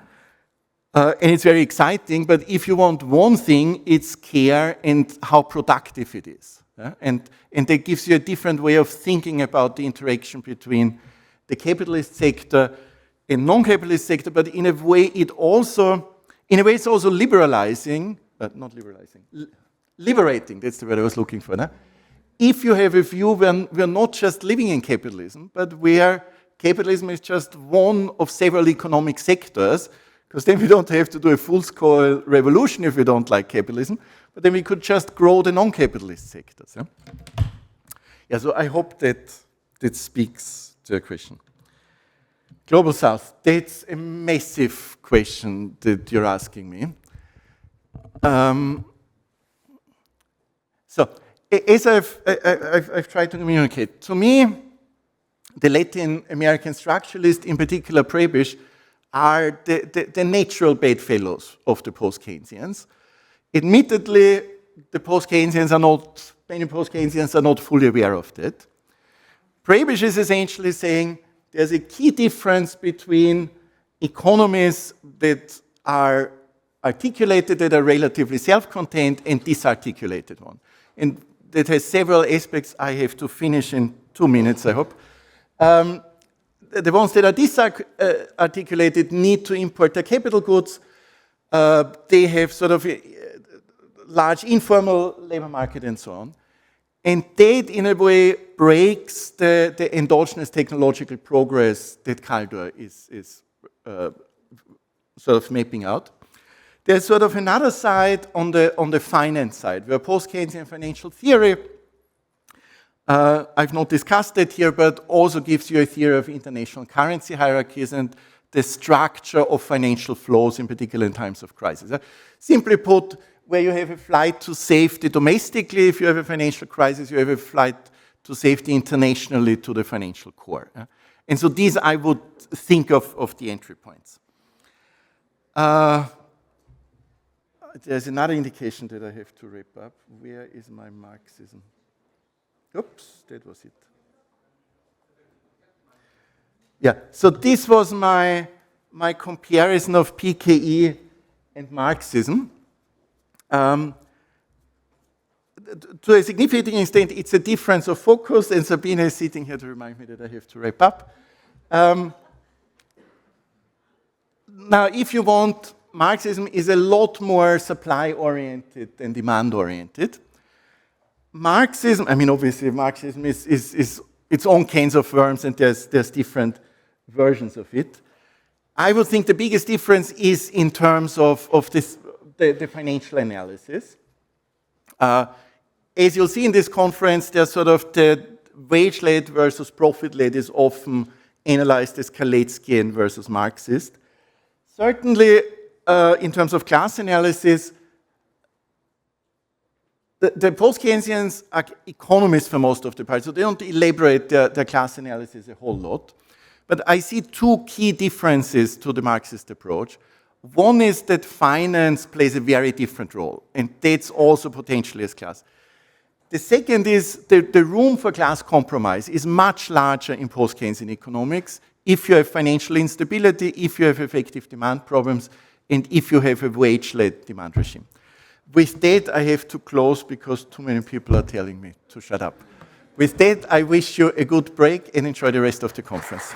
And it's very exciting, but if you want one thing, it's care and how productive it is. Yeah? And that gives you a different way of thinking about the interaction between the capitalist sector and non-capitalist sector, but in a way it's also liberalizing, liberating, that's the word I was looking for. No? If you have a view when we're not just living in capitalism, but where capitalism is just one of several economic sectors, because then we don't have to do a full-scale revolution if we don't like capitalism, but then we could just grow the non-capitalist sectors. Yeah, so I hope that speaks to your question. Global South, that's a massive question that you're asking me. So, as I've tried to communicate, to me, the Latin American structuralists, in particular Prebisch, are the natural bedfellows of the post-Keynesians. Admittedly, many post-Keynesians are not fully aware of that. Prebisch is essentially saying there's a key difference between economies that are articulated, that are relatively self-contained, and disarticulated one. And that has several aspects. I have to finish in 2 minutes, I hope. The ones that are disarticulated need to import their capital goods. They have sort of a large informal labor market and so on. And that, in a way, breaks the endogenous technological progress that Kaldor is sort of mapping out. There's sort of another side on the finance side, where post-Keynesian financial theory, I've not discussed it here, but also gives you a theory of international currency hierarchies and the structure of financial flows, in particular in times of crisis. Simply put, where you have a flight to safety domestically, if you have a financial crisis, you have a flight to safety internationally to the financial core. And so these I would think of the entry points. There's another indication that I have to wrap up. Where is my Marxism? Oops, that was it. Yeah, so this was my comparison of PKE and Marxism. To a significant extent, it's a difference of focus, and Sabine is sitting here to remind me that I have to wrap up. Now, if you want, Marxism is a lot more supply-oriented than demand-oriented. Marxism, I mean, obviously, Marxism is its own kinds of worms, and there's different versions of it. I would think the biggest difference is in terms of the financial analysis. As you'll see in this conference, there's sort of the wage-led versus profit-led is often analyzed as Kaleckian versus Marxist. Certainly, in terms of class analysis, the post-Keynesians are economists for most of the part, so they don't elaborate their class analysis a whole lot. But I see two key differences to the Marxist approach. One is that finance plays a very different role, and that's also potentially as class. The second is the room for class compromise is much larger in post-Keynesian economics if you have financial instability, if you have effective demand problems, and if you have a wage-led demand regime. With that, I have to close because too many people are telling me to shut up. With that, I wish you a good break and enjoy the rest of the conference.